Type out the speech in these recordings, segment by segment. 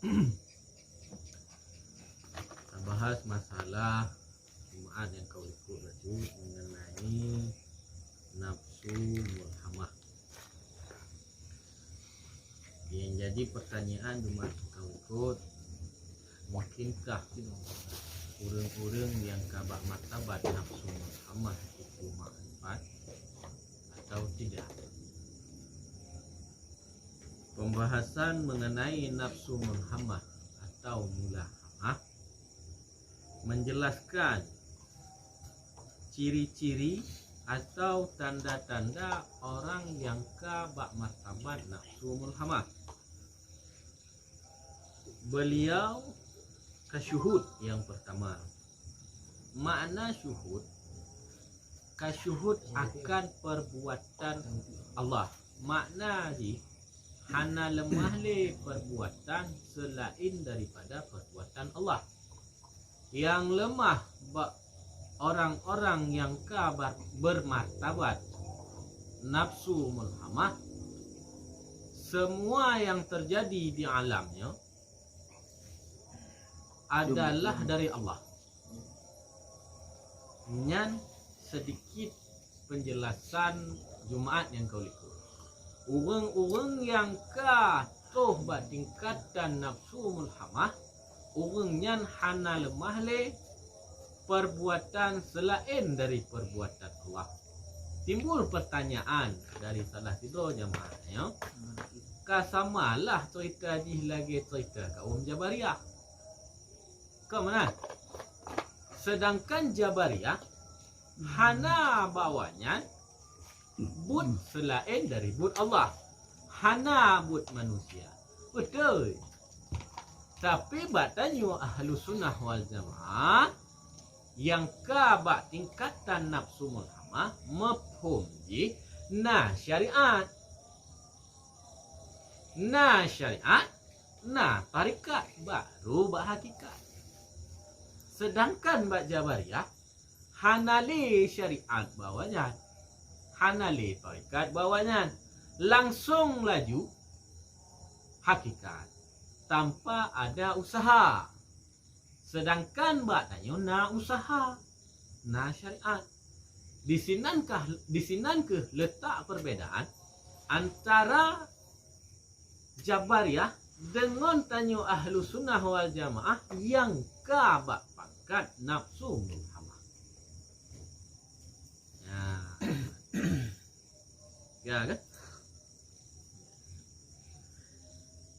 Kita bahas masalah Jumaat yang kau ikut tadi mengenai nafsu mulhamah. Yang jadi pertanyaan Jumaat yang kau ikut, mungkinkah orang-orang yang kabak martabat nafsu mulhamah itu makrifat atau tidak? Pembahasan mengenai nafsu mulhamah atau mulahamah menjelaskan ciri-ciri atau tanda-tanda orang yang kabak martabat nafsu mulhamah. Beliau kasyuhud yang pertama. Makna syuhud, kasyuhud akan perbuatan Allah. Makna di hana lemah le perbuatan selain daripada perbuatan Allah. Yang lemah orang-orang yang kabar bermartabat nafsu mulhamah, semua yang terjadi di alamnya adalah dari Allah. Nyan sedikit penjelasan Jumaat yang kau lihat. Orang-orang yang katoh tingkatan nafsu mulhamah, orang nyan hana lemah le perbuatan selain dari perbuatan Allah. Timbul pertanyaan dari salah tidur jamaahnya, kasamalah cerita jih lagi cerita kaum Jabariyah. Ke mana? Sedangkan Jabariyah hana bawanya but selain dari but Allah, hana but manusia. Betul. Tapi batanya ahlu sunnah wal jamaah yang kabak tingkatan nafsu mulhamah mafhum ji nah syariat, nah syariat, nah tarikat baru bak hakikat. Sedangkan bak Jabariyah hanali syariat bawanya, hanali tarikat bawanya, langsung laju hakikat tanpa ada usaha. Sedangkan bak tanya na usaha, na syariat. Di sinankah letak perbedaan antara Jabariyah dengan tanya ahlu sunnah wal jamaah yang kabak pangkat nafsu mulhamah. Ya kan?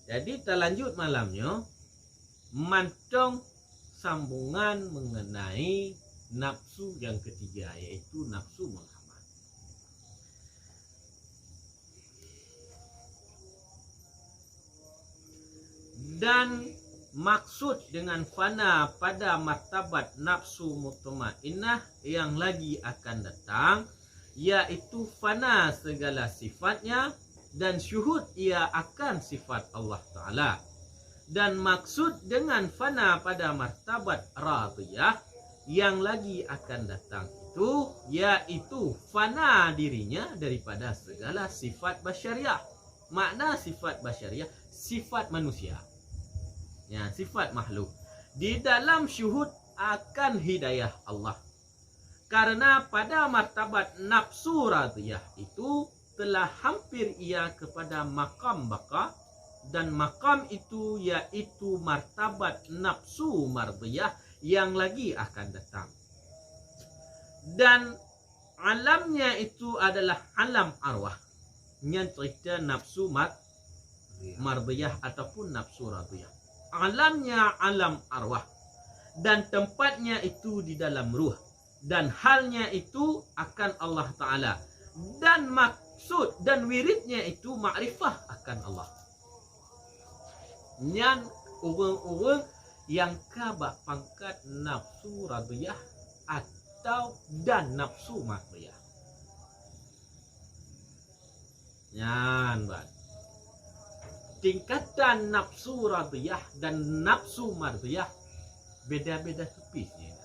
Jadi kita lanjut malamnya mantong sambungan mengenai nafsu yang ketiga, yaitu nafsu mulhamah. Dan maksud dengan fana pada martabat nafsu mutmainnah yang lagi akan datang, yaitu fana segala sifatnya dan syuhud ia akan sifat Allah Ta'ala. Dan maksud dengan fana pada martabat radiyah yang lagi akan datang itu, yaitu fana dirinya daripada segala sifat basyariah. Makna sifat basyariah, sifat manusia, ya, sifat makhluk. Di dalam syuhud akan hidayah Allah. Karena pada martabat nafsu radiyah itu telah hampir ia kepada makam baka, dan makam itu yaitu martabat nafsu mardiyah yang lagi akan datang. Dan alamnya itu adalah alam arwah. Yang cerita nafsu mardiyah ataupun nafsu radiyah. Alamnya alam arwah, dan tempatnya itu di dalam ruh, dan halnya itu akan Allah Ta'ala, dan maksud dan wiridnya itu makrifah akan Allah. Yang orang-orang yang kabak pangkat nafsu radiyah atau dan nafsu mardiyah. Yan bang. Tingkatan nafsu radiyah dan nafsu mardiyah beda-beda tepisnya.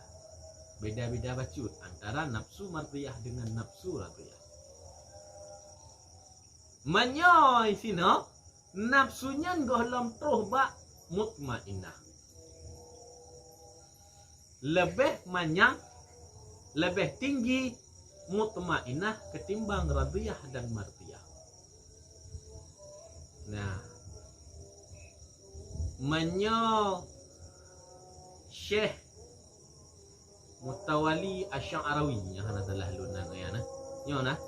Beda-beda bacut antara nafsu mardiyah dengan nafsu radiyah. Menyoy sino nafsunya gohlom terus bak mutmainnah. Lebih banyak, lebih tinggi mutmainnah ketimbang radiyah dan mardiyah. Nah, menyo Syekh Mutawali Asy'arawi yang hana salah lunan ya nah. Nyo nah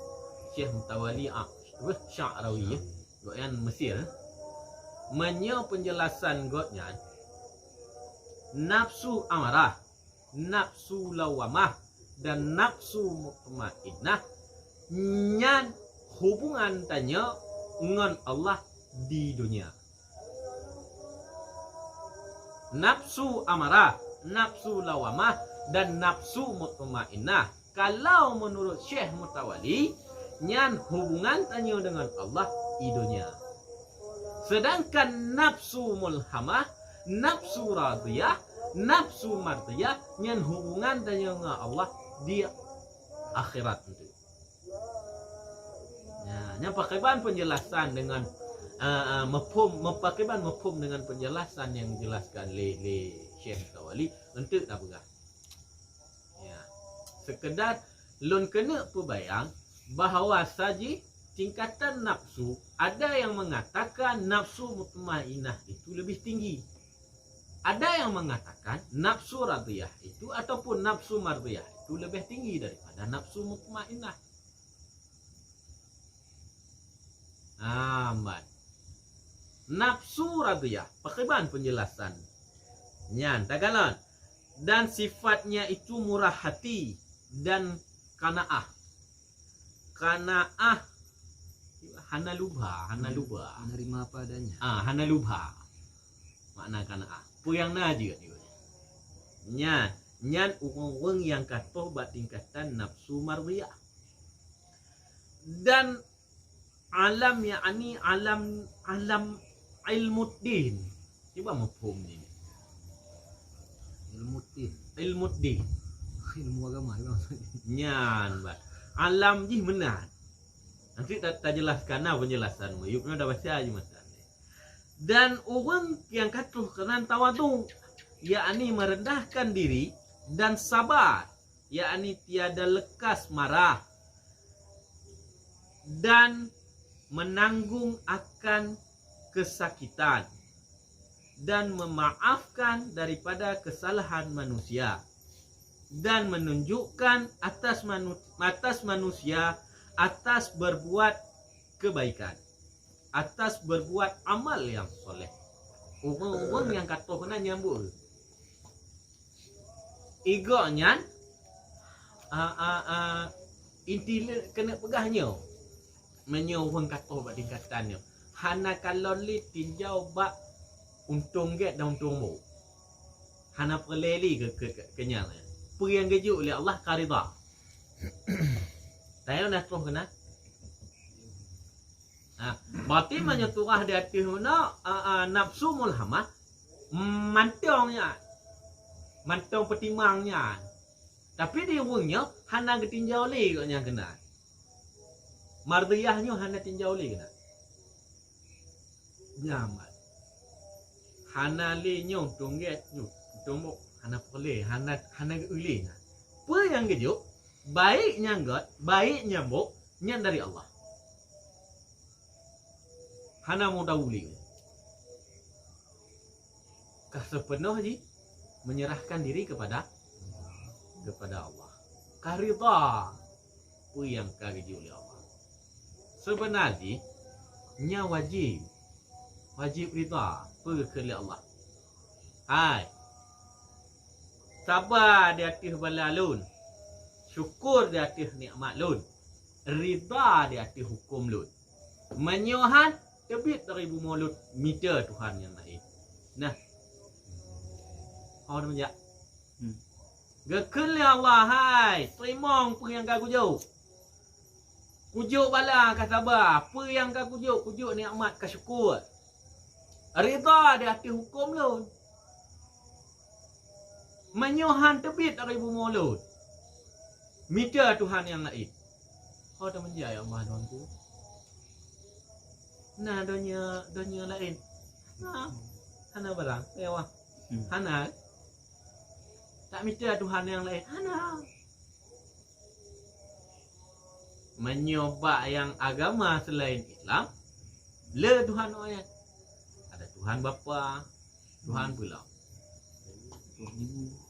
Syekh Mutawali Asy'arawi ya. Goyan Mesir. Menyo penjelasan godnya nafsu amarah, nafsu lawamah dan nafsu mutmainnah nyan hubungan tanya dengan Allah di dunia. Nafsu amarah, nafsu lawamah dan nafsu mutmainnah kalau menurut Syekh Mutawali nyan hubungan tanya dengan Allah di dunia. Sedangkan nafsu mulhamah, nafsu radiyah, nafsu mardiyah nyan hubungan tanya dengan Allah di akhirat itu. Nah, yang pakai penjelasan dengan mafhum dengan penjelasan yang dijelaskan oleh Syekh Mutawali untuk tak berah. Ya, sekedar lun kena perbayang bahawa saji tingkatan nafsu ada yang mengatakan nafsu mutmainnah itu lebih tinggi. Ada yang mengatakan nafsu radiyah itu ataupun nafsu mardiyah itu lebih tinggi daripada nafsu mutmainnah. Amat. Nafsu radiyah, pakiban penjelasan. Nyan, tagalon. Dan sifatnya itu murah hati dan kanaah. Kanaah hana lubha. Menerima apa adanya. Hana lubha. Makna kanaah. Puyang na juga ni. Nyan uang yang katoh bat tingkatan nafsu mardiyah. Dan alam yakni alam ilmuddin. Cuba mafhum ni. Ilmuddin. Ilmu agama Nyan bat. Alam jih benar. Nanti tak jelaskan nah penjelasan. Yuk dah baca aja masalah. Dan orang yang katuh kerana tawadu, yakni merendahkan diri dan sabar, yakni tiada lekas marah dan menanggung akan kesakitan dan memaafkan daripada kesalahan manusia dan menunjukkan atas manusia atas berbuat kebaikan, atas berbuat amal yang soleh. Orang-orang yang kata kena nyambut igonya inti kena pegahnya menyo orang kata bak tingkatannya hana kalau li tinjau bak untung get dan untung mu hana perleli ke kenyang apa yang gejuk oleh Allah karida. Tayo nak terus kena berarti menyeturah di hati nafsu mulhamah mantongnya, mantong petimangnya. Tapi di urungnya hana ketinjau li kok yang kena. Mardiyahnya hana tinjau li kena. Nyamat. Hana li nyong tungget nyong tunggu hana boleh hana uli. Apa yang gejuk baiknya God, baik nyambuk nya dari Allah. Hana mau dahuli. Sepenuh ji menyerahkan diri kepada Allah. Karida yang kaji oleh Allah. Sebenarnya nya wajib rida pergi Allah. Hai. Sabar di atas bala lun. Syukur di atas nikmat lun. Rida di atas hukum lun. Menyohan tebit dari mulut meter Tuhan yang lain. Nah. Kau dah menjak. Gekun Allah hai. Terima apa yang kau kujuk. Kujuk bala kau sabar. Apa yang kau kujuk. Kujuk nikmat kau syukur. Rida di hati hukum lu. Menyohan tebit dari mulut meter Tuhan yang lain. Kau dah menjak ya Allah Tuanku. Nah dunia lain. Hana barang. Mewah. Hana. Tak minta Tuhan yang lain. Hana. Menyoba yang agama selain Islam. Le Tuhan ayat. Ada Tuhan Bapa, Tuhan pula.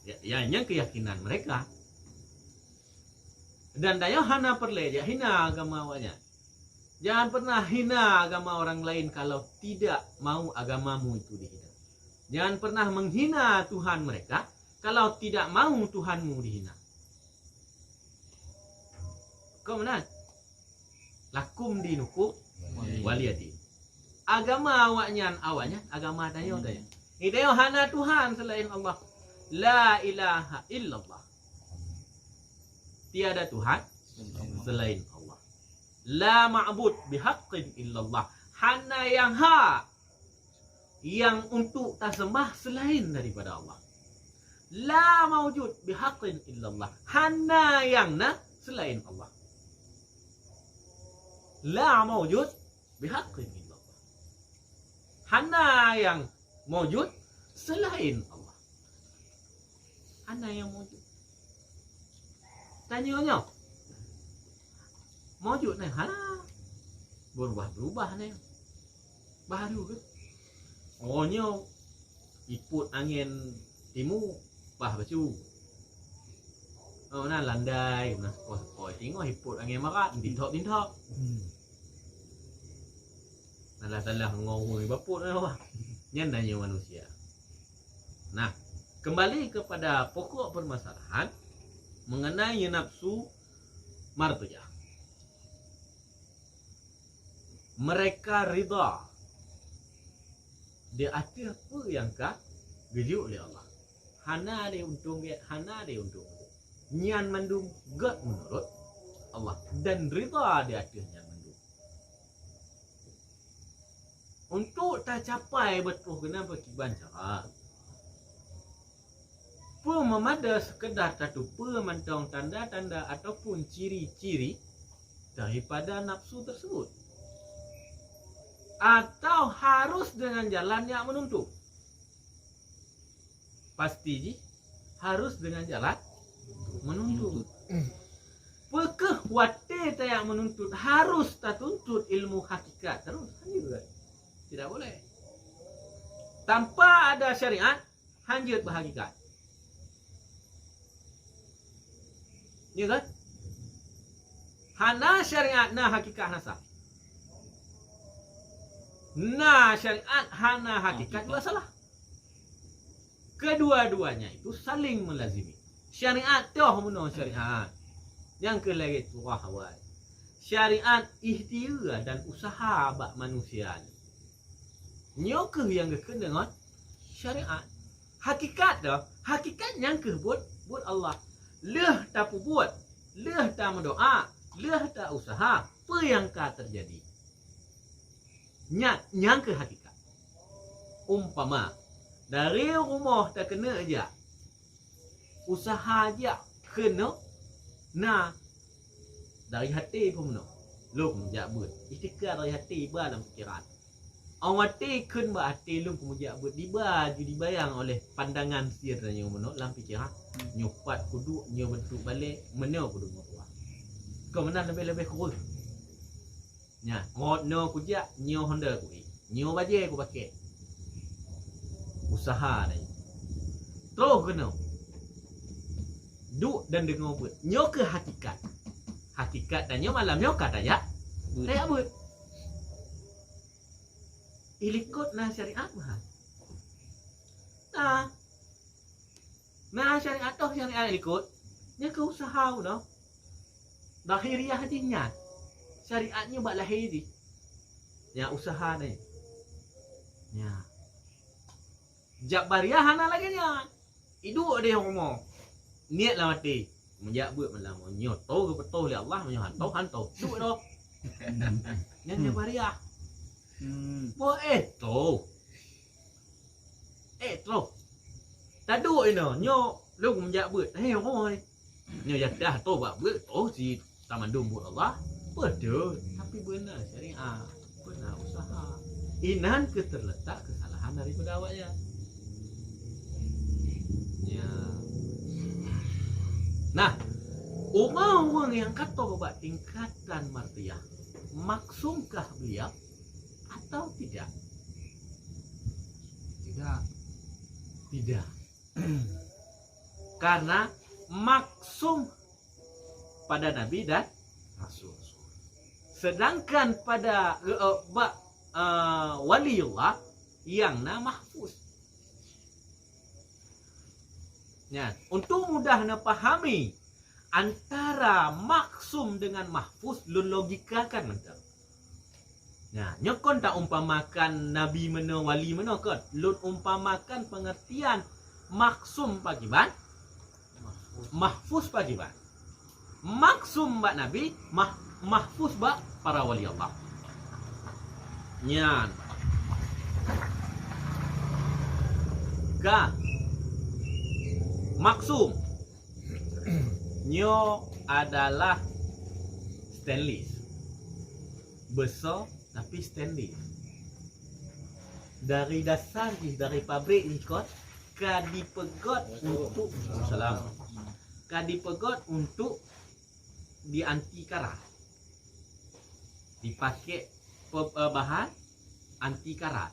Ya, yang keyakinan mereka. Dan daya hana perleja hina agama awaknya. Jangan pernah hina agama orang lain kalau tidak mau agamamu itu dihina. Jangan pernah menghina Tuhan mereka kalau tidak mau Tuhanmu dihina. Kau mana? Lakum dinukum waliyadin. Agama awaknya agama daya. Ideo hana Tuhan selain Allah. La ilaha illallah. Tiada Tuhan selain Allah. La ma'bud bihaqqin illallah. Hana yang hak yang untuk tak sembah selain daripada Allah. La mawjud bihaqqin illallah. Hana yang na selain Allah. La mawjud bihaqqin illallah. Hana yang mawjud selain Allah. Hana yang mawjud. Tanya-tanya. Mawjud ni hana. Berubah-berubah ni. Baru ke? Ohnya iput angin timur bah baju. Oh nah landai, nah sepoi tengok iput angin marat, tintok-tintok. Nalah-nalah ngawui baput apa. Nyan nanya manusia. Nah, kembali kepada pokok permasalahan mengenai nafsu martiyah. Mereka ridha dia ada apa yang kah gejuk oleh Allah. Hana dia untung dia, hana dia untung. Nyan mandum god menurut Allah dan ridha dia ada nyan mandum. Untuk tak capai betul kena berkiban cara. Memada sekedar satu pemantau tanda-tanda ataupun ciri-ciri daripada nafsu tersebut. Atau harus dengan jalan yang menuntut. Pasti ji, harus dengan jalan menuntut. Pekeh wate yang menuntut harus tak tuntut ilmu hakikat terus. Tidak boleh. Tanpa ada syariat, hanjut berhakikat. Ya kan? Hana syariat na hakikat nasa. Na syariat hana hakikat dua salah. Kedua-duanya itu saling melazimi. Syariat toh menurut syariat. Yang kelagi itu wahwal. Syariat ikhtiar dan usaha bak manusia. Nyokeh yang kena dengan syariat. Hakikat dah, hakikat yang ke buat Allah. Leh tak buat, leh tak mendoa, leh tak usaha, apa yang akan terjadi? Yang ke hakikat. Umpama dari rumah tak kena aja, usaha aja kena, nah dari hati pun no, lum jabut, istiqar dari hati iba dalam fikiran. Awati kun ba hati lum kemudian buat dibaju dibayang oleh pandangan sirnya menok dalam fikiran. Nyopat kudu nyo bentuk balik menyo kudu merua. Kau mana lebih-lebih kurus. Nya, ngot no kujak nyo Honda ku. Nyo baje ku pakai. Usaha ni. Terus kena. Duk dan dengar buat. Nyo ke hakikat. Hakikat dan nyo malam nyo kata ya. Saya buat. Ilikut na syariat mah. Nah syariat toh syariat ikut. Nya ke usaha no. Lahiriah hatinya. Syariatnya buat lahiri. Ya usaha ni. Ya. Jabariah hana lagi nya. Hidup dia ngomong. Niat lah mati. Menjak buat malam nyoto ke betul ya Allah menyohanto hanto. Duk doh. Nya jabariah. Bo eto. Tadu ino nyo lu menjak buat. Ngomong ni. Nyo dah to buat buat to si tamandum buat Allah. Betul. Tapi benar syariat. Benar usaha. Inan ke terletak kesalahan bahan daripada awaknya. Ya. Nah, orang-orang yang kata bahwa tingkatan martiyah, maksumkah beliau atau tidak? Tidak. Tidak. Karena maksum pada Nabi dan Rasul. Sedangkan pada waliullah yang mahfuz. Ya, untuk mudahnya pahami antara maksum dengan mahfuz, lun logikakan mentang. Ya, nyokon tak umpamakan nabi mana wali mana kot. Lun umpamakan pengertian maksum pagi ban, mahfuz pagi ban. Maksum bak nabi, mahfuz bak para wali Allah. Nyan. Ka maksum nyo adalah stainless, besar tapi stainless. Dari dasar dari pabrik ikut kadipegot untuk salam, kadipegot untuk dianti karat, dipakai bahan anti karat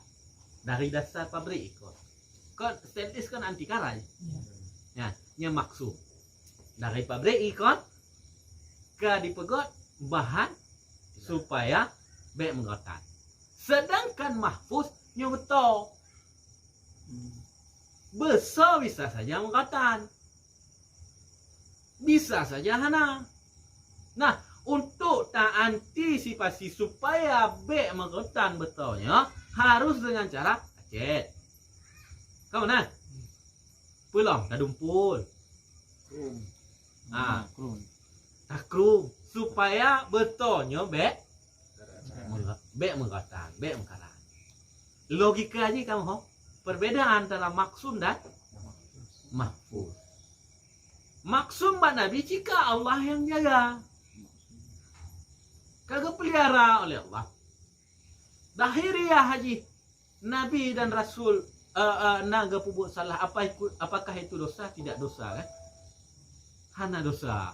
dari dasar pabrik ikut. Kan stainless kan anti karat. Ya, nya maksud dari pabrik ikon ke dipegot bahan supaya baik menggotan. Sedangkan mahfuz nya betul besar bisa saja menggotan, bisa saja hana. Nah, untuk tak antisipasi supaya baik menggotan betulnya harus dengan cara acet. Kamu nah pulang dah dumpul. Takrum supaya betulnya bek menggotan, bek mengkaran. Logika aja kamu ho. Perbedaan antara maksum dan mahfuz. Maksum mbak Nabi jika Allah yang jaga. Kagak pelihara oleh Allah. Dahiriyah haji Nabi dan Rasul naga pubuk salah apakah itu dosa? Tidak dosa kan? Hana dosa.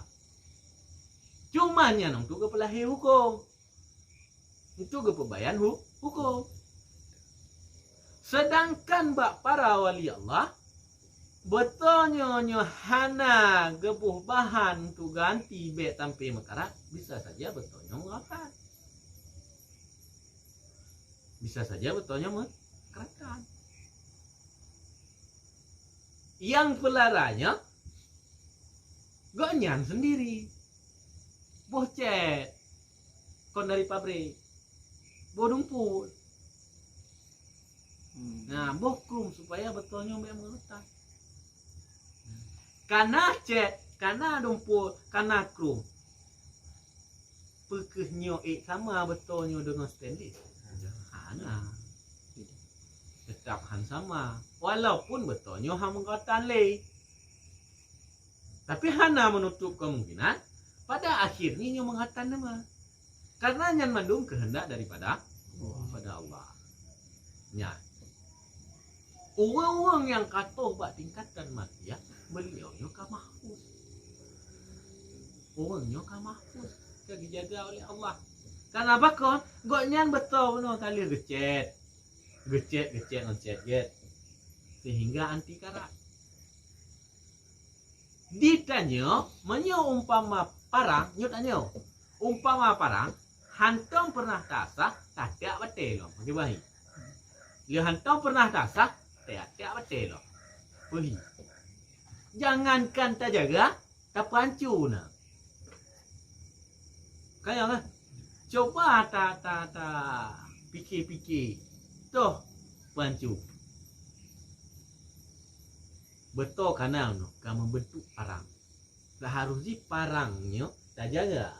Cumanya nong tu ke pelahi hukum. Itu ke pebayan hukum. Sedangkan bak para wali Allah betulnya hana gebuh bahan tu ganti be tampe mekarat bisa saja betulnya mengakan. Bisa saja betulnya mengkeratkan. Yang pelaranya gonyan sendiri, boh cet, kon dari pabrik, boh dumpul, nah boh krum supaya betulnya mbak mengelutan. Karena cet, karena dumpul, karena krum, pekehnya sama betulnya dengan stainless, hana. Tetap han sama walaupun betulnya han menggotan le, tapi hana menutup kemungkinan pada akhirnya nyo menggotan nama karena nyan mandung kehendak daripada Allah nya. Uang yang kata bak tingkatan mati ya beliau nyo ka mahfuz, uang nyo ka mahfuz dijaga oleh Allah. Karena apa kon gok nyan betul no kali gecet sehingga anti karat. Ditanya menyo umpama parang nyut anyo umpama parang hantam pernah tasah tak betul bagi bahi dia hantam pernah tasah tak betul boleh jangankan tak jaga tak pancu na kayak lah coba tak pikir toh pancu betul karena no kamu bentuk parang seharusnya parangnya tak jaga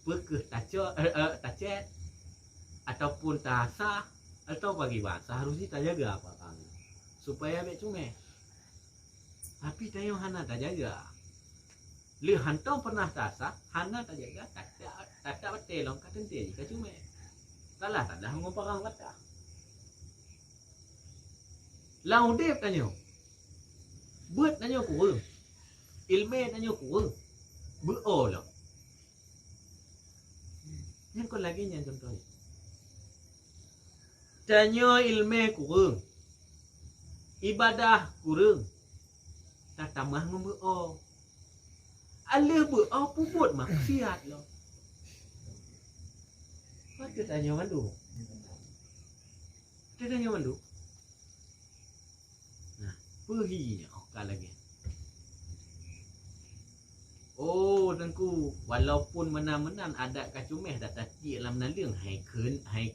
pekeh tacet ataupun tasah atau bagi bahan seharusnya tak jaga parang supaya baik cume tapi tayo hana tak jaga li hantau pernah tasah hana tak jaga tak betelong katente ka cume salah tak dah ngomong kata Lang udip tanya. Buat tanya kurang. Ilmu tanya kurang. Beol lah. Yang kau lagi yang contoh. Tanya ilmu kurang. Ibadah kurang. Tak tambah membeol. Alih beol puput maksiat lah. Kau tanya mandu. Dia tanya mandu. Nah, perginya okal lagi. Oh, tengku, walaupun menan-menan ada kacumeh dak tati dalam nalung hai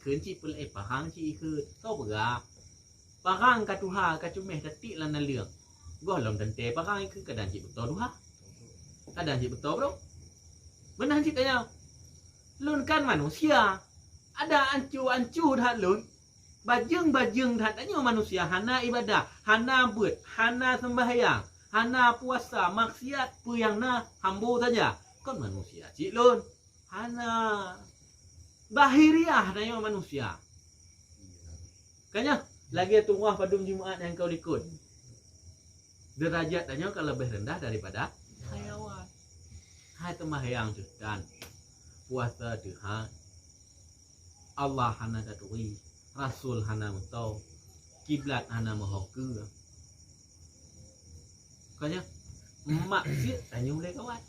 keun ci pelai parang ci ikut. Tahu berak. Parang katuha kacumeh tati dalam nalung. Goh lam tente parang ikut kadang ci betul duha. Kadang ci betul bro. Benar ci tanya. Lun kan manusia. Ada ancu-ancu dah lun. Bajeng-bajeng dah tanya manusia hana ibadah, hana buat, hana sembahyang, hana puasa, maksiat pu yang na hambo saja. Kan manusia cik lun. Hana bahiriah tanya manusia. Kanya lagi tungguh pada Jumaat yang kau ikut. Derajat tanya kalau lebih rendah daripada hayawan. Hai sembahyang tu dan puasa tu ha. Allah hana datui. Rasul hana mentau, kiblat hana mahoku. Kanya maksud tanya boleh kawan.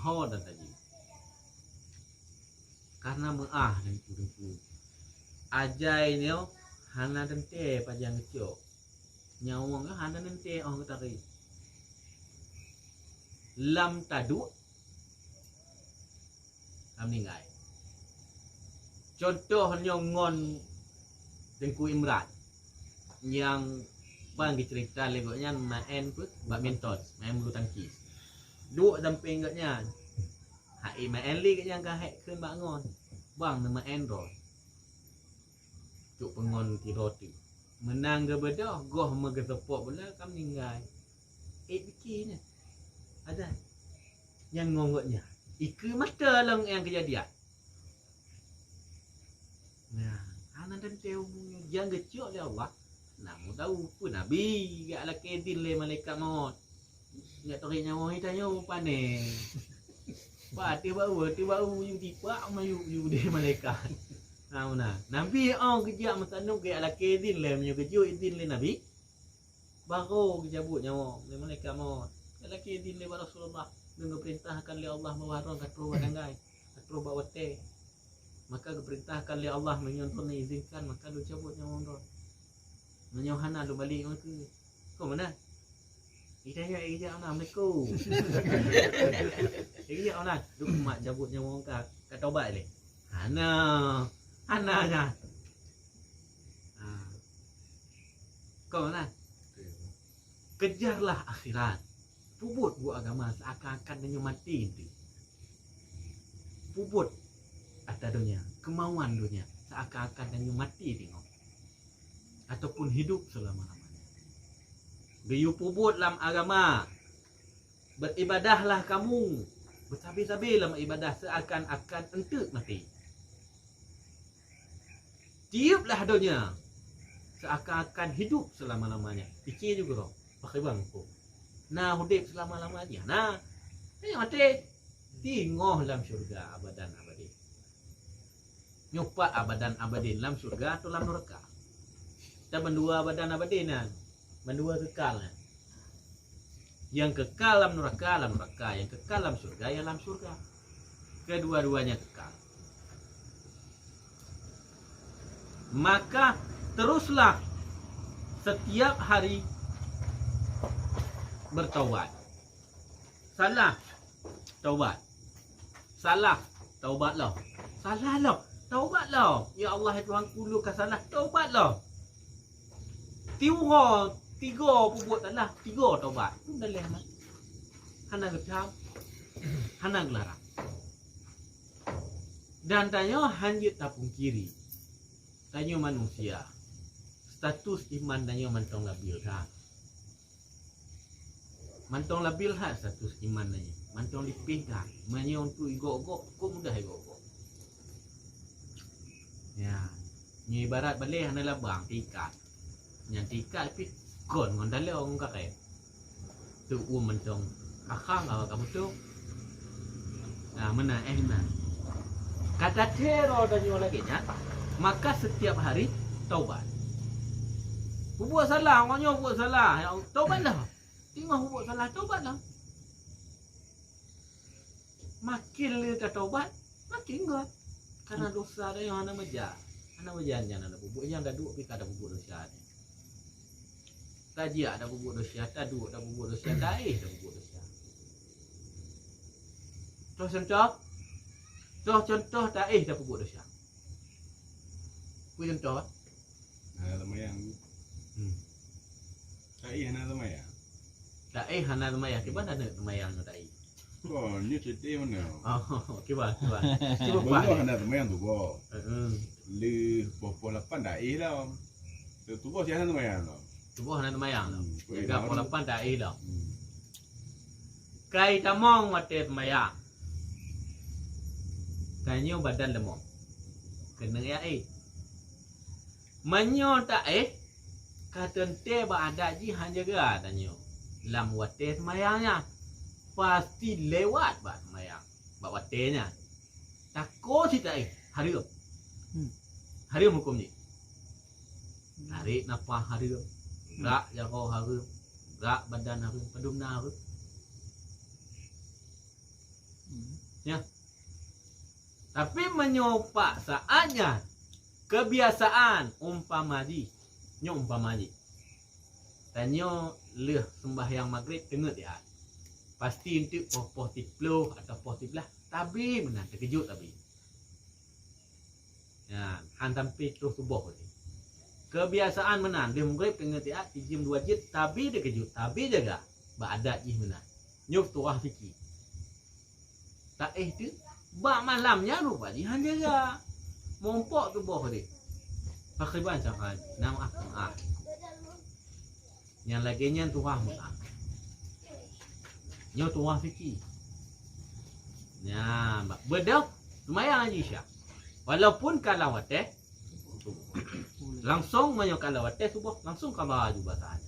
Ho dan tanya. Karena meah dan kudu. Ajai ni hana dente pajang kecok. Nyawang hana dente orang ketari. Lam tadu. Lam ninggai. Contohnya ngon Tengku Imran yang bang cerita legoknya main pun badminton, main bulu tangkis. Duk damping gaknya. Hai main li gaknya ka hek keun bangon. Bang main roll. Cuk pengon ti roti. Menang ke bedah goh megetepok pula kam ninggai. Bikinnya. Ada yang ngongotnya. Iku mata lang yang kejadian. Nah, anak dan teumu jangan gecok le Allah. Namu tahu pun nabi gak laki din le malaikat maut. Enggak tarik nyawa hitanya pane. Pati bau you tipak mayu you de malaikat. Nah, nabi kejak matanuk gak laki din le menyo gejok din le nabi. Baru kejabut nyawa le malaikat maut. Gak laki din le Rasulullah dengan perintahkan le Allah mawarong katru wadangai. Katru bawate. Maka diperintahkan oleh Allah menyonton izinkan maka lu cabut nyawa orang. Menyohana lu balik ke. Kau mana? Hidayah ijak ana Assalamualaikum. Ijak ana lu mak cabut nyawa orang ka taubat le. Hana nya. Kau mana? Kejarlah akhirat. Puput buat agama seakan-akan dia mati itu. Puput ada dunia, kemauan dunia seakan-akan hanya mati tengok ataupun hidup selama-lamanya. Gayu pubut dalam agama. Beribadahlah kamu. Bersabi-sabi dalam ibadah seakan-akan entuk mati. Tiuplah dunia seakan-akan hidup selama-lamanya. Fikir juga roh. Pakai bangku. Nah, hidup selama-lamanya. Nah, yang mati tinggal dalam syurga abadan abadi. Nyupat abadan abadin dalam surga atau dalam neraka. Kita mendua abadan abadinan, mendua kekal. Yang kekal dalam neraka, yang kekal dalam surga, yang dalam surga. Kedua-duanya kekal. Maka teruslah setiap hari bertaubat. Salah, taubat. Salah, taubatlah. Salahlah. Taubatlah. Ya Allah, Tuhan kulu ka salah. Taubatlah. Tiga puput salah. Tiga taubat. Pun dah leh. Hana kecam. Hana gelarang. Dan tanya hanjit tapung kiri. Tanya manusia. Status iman tanya mantong labil ha. Mantong labil ha status iman tanya. Mantong lipih ha. Manya untuk igok-gok. Kok mudah igok-gok. Ya, Ni ibarat balik hana labang tikat. Yang tikat pi kon ngon dalong kakek. Tu mentong akang awak kamu tu. Nah, mana nah. Kata tero dan nyo lagi nya, maka setiap hari taubat. Buat salah, orangnya buat salah. Ya, taubatlah. Tengok buat salah, taubatlah. Makin dia taubat, makin kuat. Karena dosa ada yang ana meja. Ana mejangan ana bubuk yang dah duk pi kada bubuk dosa ni. Tajia ada bubuk dosa, tadu ada bubuk dosa, daih ada bubuk dosa. Contoh daih dah bubuk dosa. Ku contoh. Hana lumayan. Daih hana lumayan. Daih hana lumayan. Kiban ada lumayan daih. Oh, ni cerita mana? Oh, kiban. Cuba Benda buat. hana lumayan tu bo. Hmm. Li popo lapan daih dah. Tu bo siapa lumayan dah. Cuba hana lumayan lah. Wei, Tiga dah. puluh 8 daih lah. Kai tamong mate lumayan. Kanyo badan lemong. Kena ya Manyo tak katente ba ada ji hanya ga tanyo. Lam wate semayangnya pasti lewat ba semayang. Ba watenya. Takut si tak harium. Harium hukum ni. Tarik nafas harium. Gerak jauh harium. Gerak badan harium, pedumna harium. Ya. Tapi menyopak saatnya kebiasaan umpamaji tanyo leh sembahyang maghrib tengok dia pasti untuk poh 30 atau poh 13 tapi benar terkejut tapi ya hantam tu subuh ni kebiasaan menan dia maghrib tengok dia jam 2 jit tapi dia kejut tapi jaga ba ada ji menan nyuk tuah fikir tak tu ba malamnya lupa ji han jaga mompok tu boh dia pakriban cakap nama yang laginya tuah muta nyo tuah fikir ya bedok lumayan aja syak walaupun kalau wate langsung menyo kalau wate subuh langsung kabar juga bahasa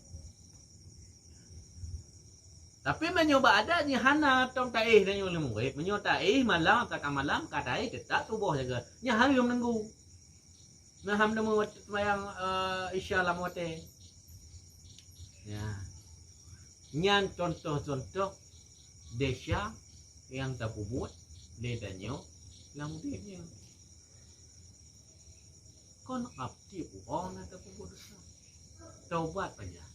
tapi menyoba ada ni hana tong taih dan yang lemui menyo taih malam tak malam katai tetap subuh jaga nya hari menunggu nah ham demu yang isya lam wate ya nyan contoh-contoh desa yang tak buat ledanyo lam dia kon abdi uang na tak buat dosa taubat aja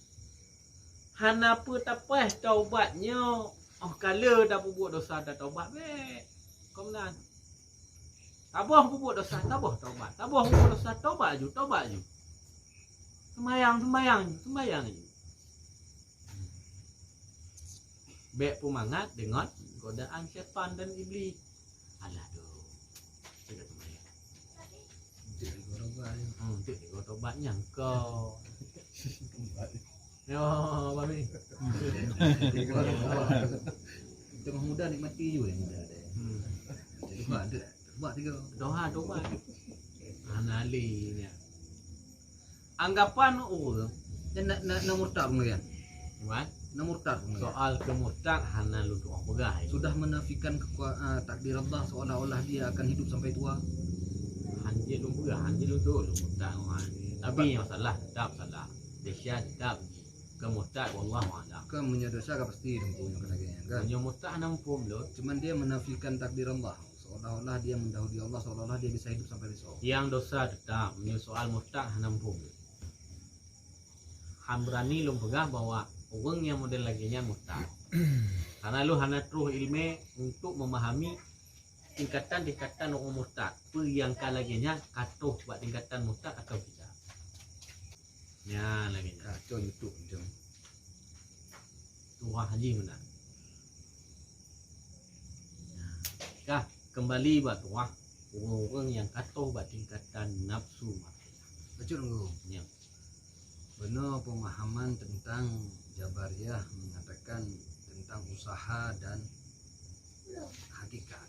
hana pu tapeh taubatnya kala dah buat dosa dah taubat komnan tabah buat dosa tabah taubat tabah buat dosa taubat ju sembayang ju bek pumangat dengan godaan syaitan dan iblis alah doh tidak sembayang tidak taubatnya kau yo babi Tengah muda nikmati juga yang muda ada. Jadi buat tiga. doa analinya anggapan Dan nak murtad pengajian. Gimana? Nak murtad pengajian. Soal kemurtad hana lu doa begah Sudah menafikan takdir Allah seolah-olah dia akan hidup sampai tua. hanjil lu begah hanjil lu dulu murtad tapi masalah tetap salah desya tetap kemurtad wallahu a'lam Kan menyodosa kan pasti punya kenagian kan. punya murtad 60 lu Cuman dia menafikan takdir Allah seolah-olah dia mendahului Allah, seolah-olah dia bisa hidup sampai besok. yang dosa tetap punya soal murtad 60 han berani lu begah bahwa orang yang model laginya murtad karena lu hana terus ilmu untuk memahami tingkatan orang murtad yang kalaginya katuh buat tingkatan murtad atau tidak ya lagi Kacau YouTube macam. tuah haji mana kah kembali buat tuah orang yang katuh buat tingkatan nafsu makan Baca dulu. ya Benar pemahaman tentang Jabariyah mengatakan tentang usaha dan hakikat.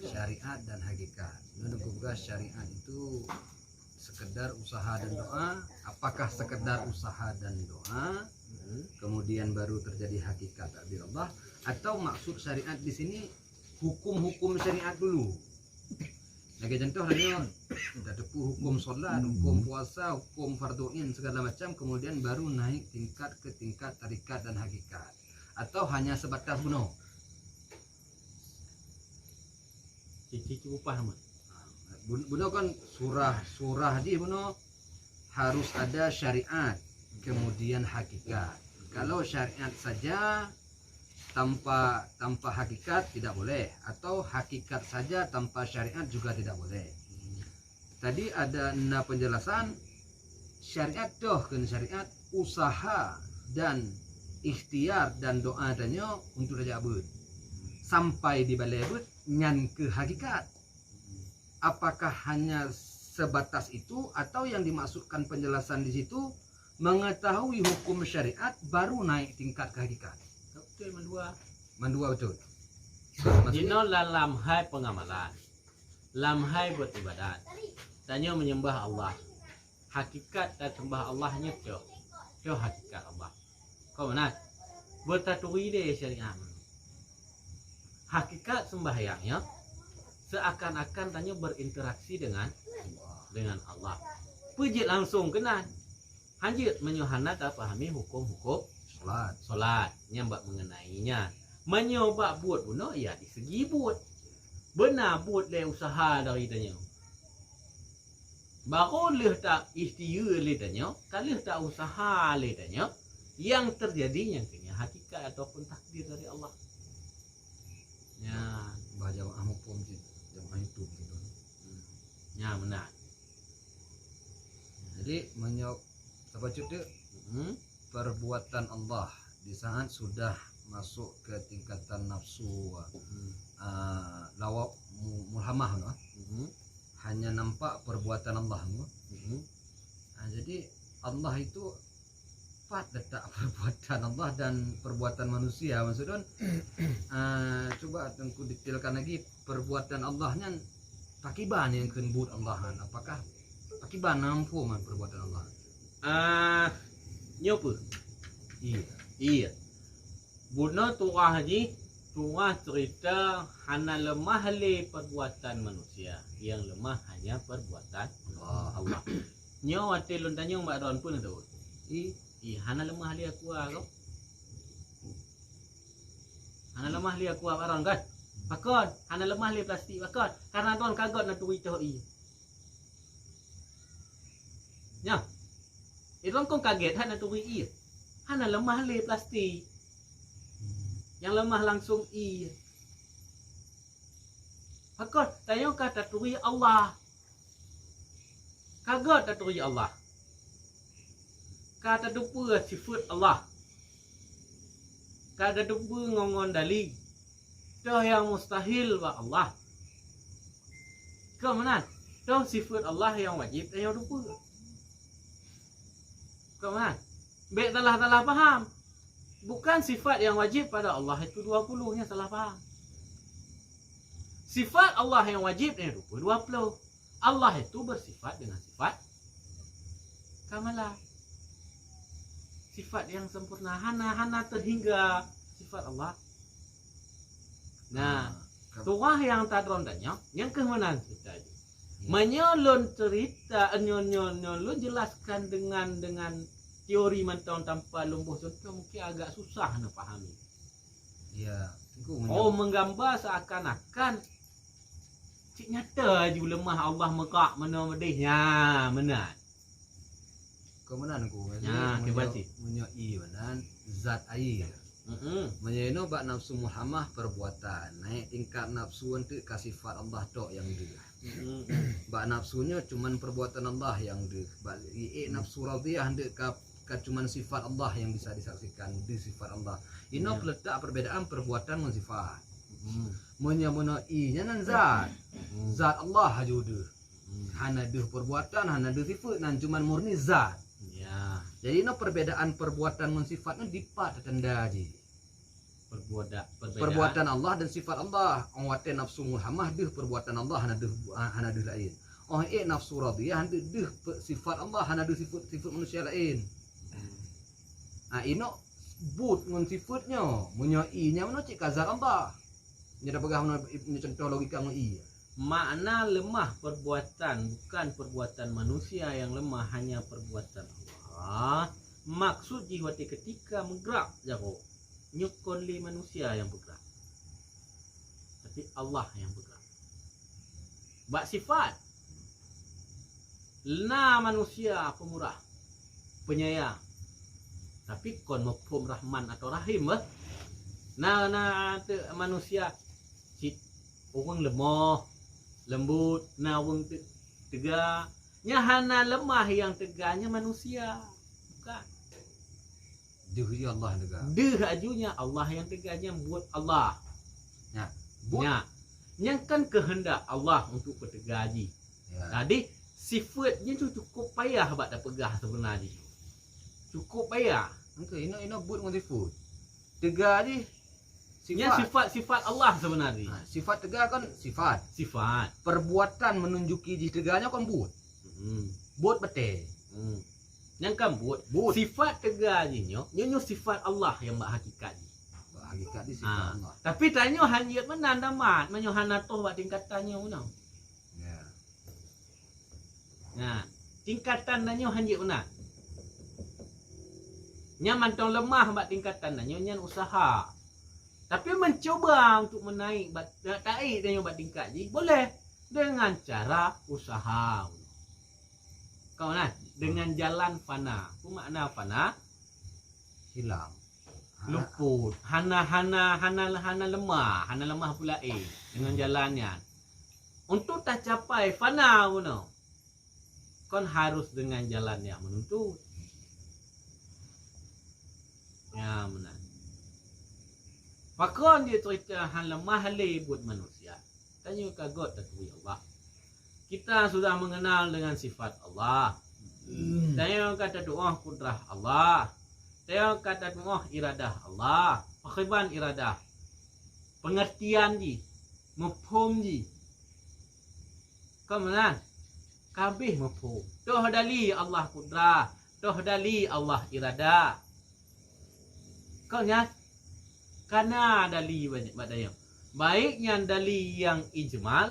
Syariat dan hakikat. Menurut syariat itu sekedar usaha dan doa, apakah sekedar usaha dan doa kemudian baru terjadi hakikat takdir Allah, atau maksud syariat di sini hukum-hukum syariat dulu. Sebagai contoh hanya dah tepu hukum solat, hukum puasa, hukum fardhu'in segala macam, kemudian baru naik tingkat ke tingkat tarikat dan hakikat, atau hanya sebatas bunuh. Cici upah mah. Bunuh kan surah di bunuh harus ada syariat kemudian hakikat. Kalau syariat saja tanpa hakikat tidak boleh, atau hakikat saja tanpa syariat juga tidak boleh. Tadi ada penjelasan syariat doh kan syariat usaha dan ikhtiar dan doa tanya untuk raja abud sampai di balai abud nyan ke hakikat. Apakah hanya sebatas itu, atau yang dimaksudkan penjelasan di situ mengetahui hukum syariat baru naik tingkat ke hakikat? Betul Mandua betul. Jino dalam hai pengamalan, dalam hai buat ibadat, tanya menyembah Allah. Hakikat dan sembah Allahnya tu hakikat Allah. Kau mana? Bertatui deh syariat. Hakikat sembahyangnya seakan-akan tanya berinteraksi dengan Allah. Pujit langsung kenal. Hanjit menyuhana tak pahami hukum-hukum solat nyambak mengenainya. Menyoba buat bunuh ya di segi buat. Benar buat le usaha dari tanya. Baru leh tak ikhtiar le tanya, kalau tak usaha le tanya, yang terjadi yang kena hakikat ataupun takdir dari Allah. Ya, baca jamaah hukum jamaah itu gitu. Ya benar. Jadi apa cuti perbuatan Allah di saat sudah masuk ke tingkatan nafsu lawak mulhamah no? Hanya nampak perbuatan Allah no? Jadi Allah itu pat letak perbuatan Allah dan perbuatan manusia. Maksudnya coba tengku detailkan lagi perbuatan Allahnya pakiban yang kenbut Allahan. Apakah pakiban nampu man perbuatan Allah? Nyopa. Iya. Buna tuah haji, tuah cerita hana lemah le perbuatan manusia. Yang lemah hanya perbuatan Allah. Nyo ate lon tanya mbak Ron pun tu. Hana lemah le aku kau. Hana lemah le aku barang kan. Pakon, hana lemah le plastik pakon. Karena tuan kagot nak tuwi toh i. Nya. Irong kong kaget hana tuwi i. Hana lemah le plastik. Yang lemah langsung i. Pakon, tanya kata tuwi Allah. Kagot tak tuwi Allah. Kata dupa sifat Allah. Kata dupa ngongon dali. Dah yang mustahil wa Allah. Kau mana? Dah sifat Allah yang wajib yang dupa. Kau mana? Baik salah faham. Bukan sifat yang wajib pada Allah itu 20 nya salah faham. Sifat Allah yang wajib yang dupa 20. Allah itu bersifat dengan sifat kamalah. Sifat yang sempurna, hana terhingga sifat Allah. Nah, tuah yang tadron tanya, yang kemenang kita itu. Menyolon cerita, nyolon jelaskan dengan teori mentang tanpa lumbuh contoh mungkin agak susah nak fahami. Ya, menggambar seakan-akan cik nyata je lemah Allah mekak mana medihnya mana. Kemudian aku menyoi benan zat air. Menyeno bak nafsu muhamah perbuatan naik tingkat nafsu untuk sifat Allah tok yang dia. Bak nafsunya cuman perbuatan Allah yang dia. Bak nafsu radhiyah hendak ka cuman sifat Allah yang bisa disaksikan di sifat Allah. Ino letak perbedaan perbuatan dan sifat. Menyamuna nya nan zat. Zat Allah aja udah. Hana deh perbuatan, hana deh sifat nan cuman murni zat. Ya. Jadi no perbedaan perbuatan dan sifatnya dipat tanda je. Perbuatan Allah dan sifat Allah. Orang waten nafsu Muhammad deh perbuatan Allah hana deh lain. oh nafsu radiyah hande deh sifat Allah hana ada sifat manusia lain. Ino but ngon sifatnya, munyo i-nya mana cik kazar Allah. Nya dah pegah mana contoh logika ngon i. Makna lemah perbuatan bukan perbuatan manusia yang lemah, hanya perbuatan Allah. Maksud jihwati ketika menggerak jaro nyukon li manusia yang bergerak, tapi Allah yang bergerak. Bak sifat na manusia pemurah, penyayang, tapi kon mafhum rahman atau rahim manusia orang lemah lembut, na orang tegak. Nyahana lemah yang tegaknya manusia, bukan. Deh Allah tegak. Deh ajunya Allah yang tegaknya buat Allah. Ya. Yang kan kehendak Allah untuk bertegaji. Ya. Tadi sifatnya tu cukup payah buat dah pegah sebenarnya. Cukup payah. Engke ino but ngon sifat. Tegak je Yang sifat. sifat Allah sebenarnya. Sifat tegak kan sifat. Sifat. Perbuatan menunjuki di tegaknya kan but. But betul. Yang kan buat sifat tegajinya, nyo sifat Allah yang mak hakikat. Hakikat di sifat Allah. Tapi tanya hanjit mana ndamat, manyo hanatoh buat tingkatannya mana. Ya. Nah, tingkatan nanyo hanjit mana? Nya mantong lemah buat tingkatan nanyo nyan usaha. Tapi mencoba untuk menaik taik nanyo buat tingkat ji, boleh dengan cara usaha. Kau nah, dengan jalan fana. Apa makna fana? Hilang. Luput. Hana lemah. Hana lemah pula dengan jalannya. Untuk tak capai fana puno, kon harus dengan jalan yang menuntut. Ya benar. Pakon dia cerita han lemah le buat manusia. Tanya kagot tak ya Allah. Kita sudah mengenal dengan sifat Allah. Saya kata doa kudrah Allah. Saya kata doa iradah Allah. Pakhiban iradah. Pengertian ji. Mafhum ji. Kemudian kabeh mafhum. Toh dali Allah kudrah. Toh dali Allah iradah. Kau nyat. Karena dali banyak badaya. Baiknya dali yang ijmal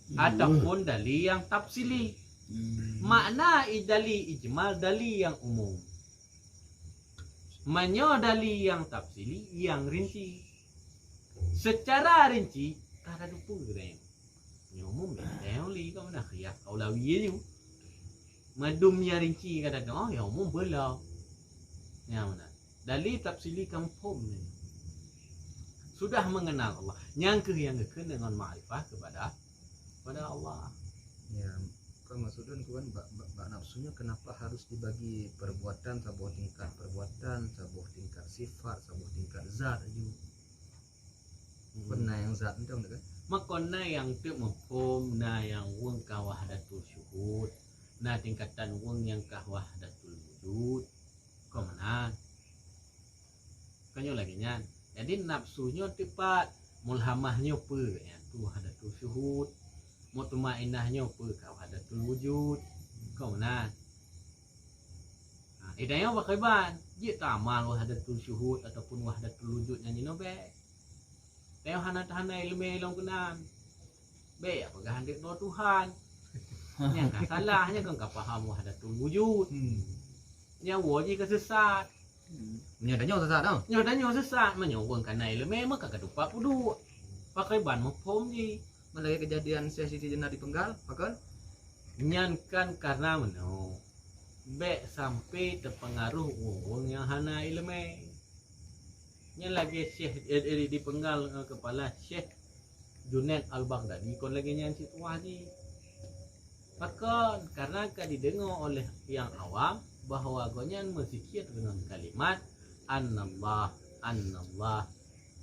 ataupun dali yang tafsili. Makna dali ijmal dali yang umum. Manyo dali yang tafsili yang rinci. Secara rinci kada dupu gede. Yang umum yang li kau nak khiyah aulawi je. Madum yang rinci kada oh yang umum belau. Yang mana? Dali tafsili kampung ni. Sudah mengenal Allah. Yang dengan ma'rifah kepada Allah. Ya, kan maksudnya kan bak nafsunya kenapa harus dibagi perbuatan sebuah tingkat perbuatan, sebuah tingkat sifat, sebuah tingkat zat aja. Benar yang zat itu kan? Makona yang tu mafhum na yang wong kawahdatul syuhud, na tingkatan wong yang kawahdatul wujud. Kau mana? Kanyo lagi nyan. Jadi nafsunya tepat, mulhamahnya apa ya? Tu hadatul syuhud. Mutmainnahnya apa? Kau hadatul wujud. Kau mana? Idanya bakaiban, dia tamal wahdatul syuhud ataupun wahdatul wujud yang jinobe. Tayo hana ilmu long kunan. Be apa gahan dik do Tuhan. Yang ka salahnya kan ka paham wahdatul wujud. Yang woji kesesat. Nyadanya sesat dah. Nyodanya sesat, menyobong kana ilmu maka kadupa pudu. Pakai ban mafhum ji. Malai kejadian Siti Jenar di Penggal, pakan? Nyankan karena meno. Be sampai terpengaruh wong yang hana ilmu. Nya lagi Syekh di Penggal kepala Syekh Junaid Al-Baghdadi kon lagi nyan situasi. Pakan karena didengar oleh yang awam bahwa gonyan berzikir dengan kalimat Annallah.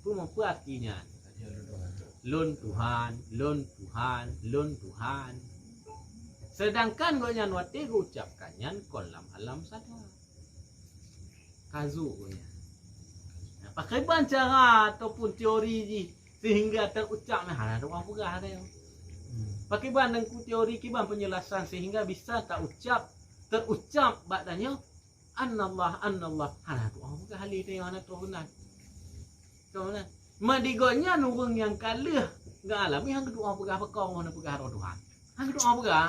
Itu apa artinya? Lun Tuhan. Sedangkan gonyan wati ucapkannya kolam alam saja. Kazu gonyan. Pakai cara ataupun teori ji sehingga terucap nah ada orang pegah ada yang Pakai bandeng ku teori kiban penjelasan sehingga bisa terucap badanya anallah hana tu oh bukan hali teh hana turunan. Turunan. Madigonya nurung yang kalah enggak alami hang doa pegah pekong hana pegah Tuhan. Hang doa pegah.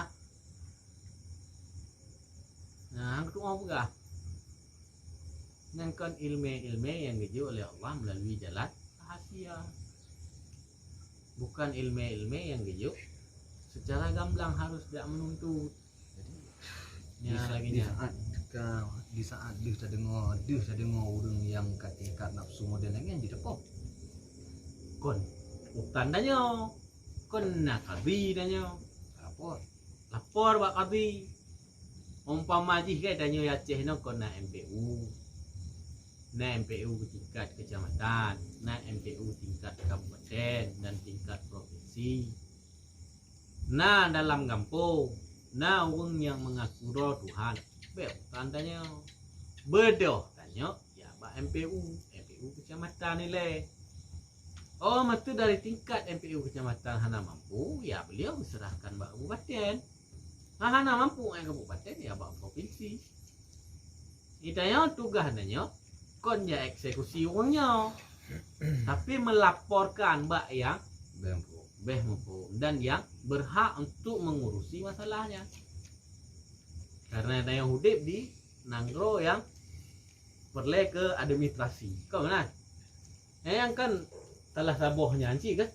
Nah, hang doa pegah. Nangkan ilmu yang diberi oleh Allah melalui jalan rahasia. Bukan ilmu yang diberi secara gamblang harus tidak menuntut. Ya, di saat dia dengar orang yang tingkat nafsu model yang di depan. Kon utan danyo. Kon nak kabi danyo. Lapor bak kabi. Umpama ji kai danyo Aceh no kon na MPU. Na MPU tingkat kecamatan, na MPU tingkat kabupaten dan tingkat provinsi. Nah dalam kampung, nah orang yang mengaku roh Tuhan, tandanya bedoh tanya, ya bak MPU kecamatan nilai. Oh matu dari tingkat MPU kecamatan hana mampu, ya beliau diserahkan bak kabupaten. Nah hana mampu kabupaten ya bak provinsi. Itanya tugas nanya, kon ya eksekusi uangnya, tapi melaporkan bak yang mampu dan yang berhak untuk mengurusi masalahnya. Karena ada yang hudip di Nanggro yang perle ke administrasi. Kau mana? Yang kan telah sabohnya anci kan?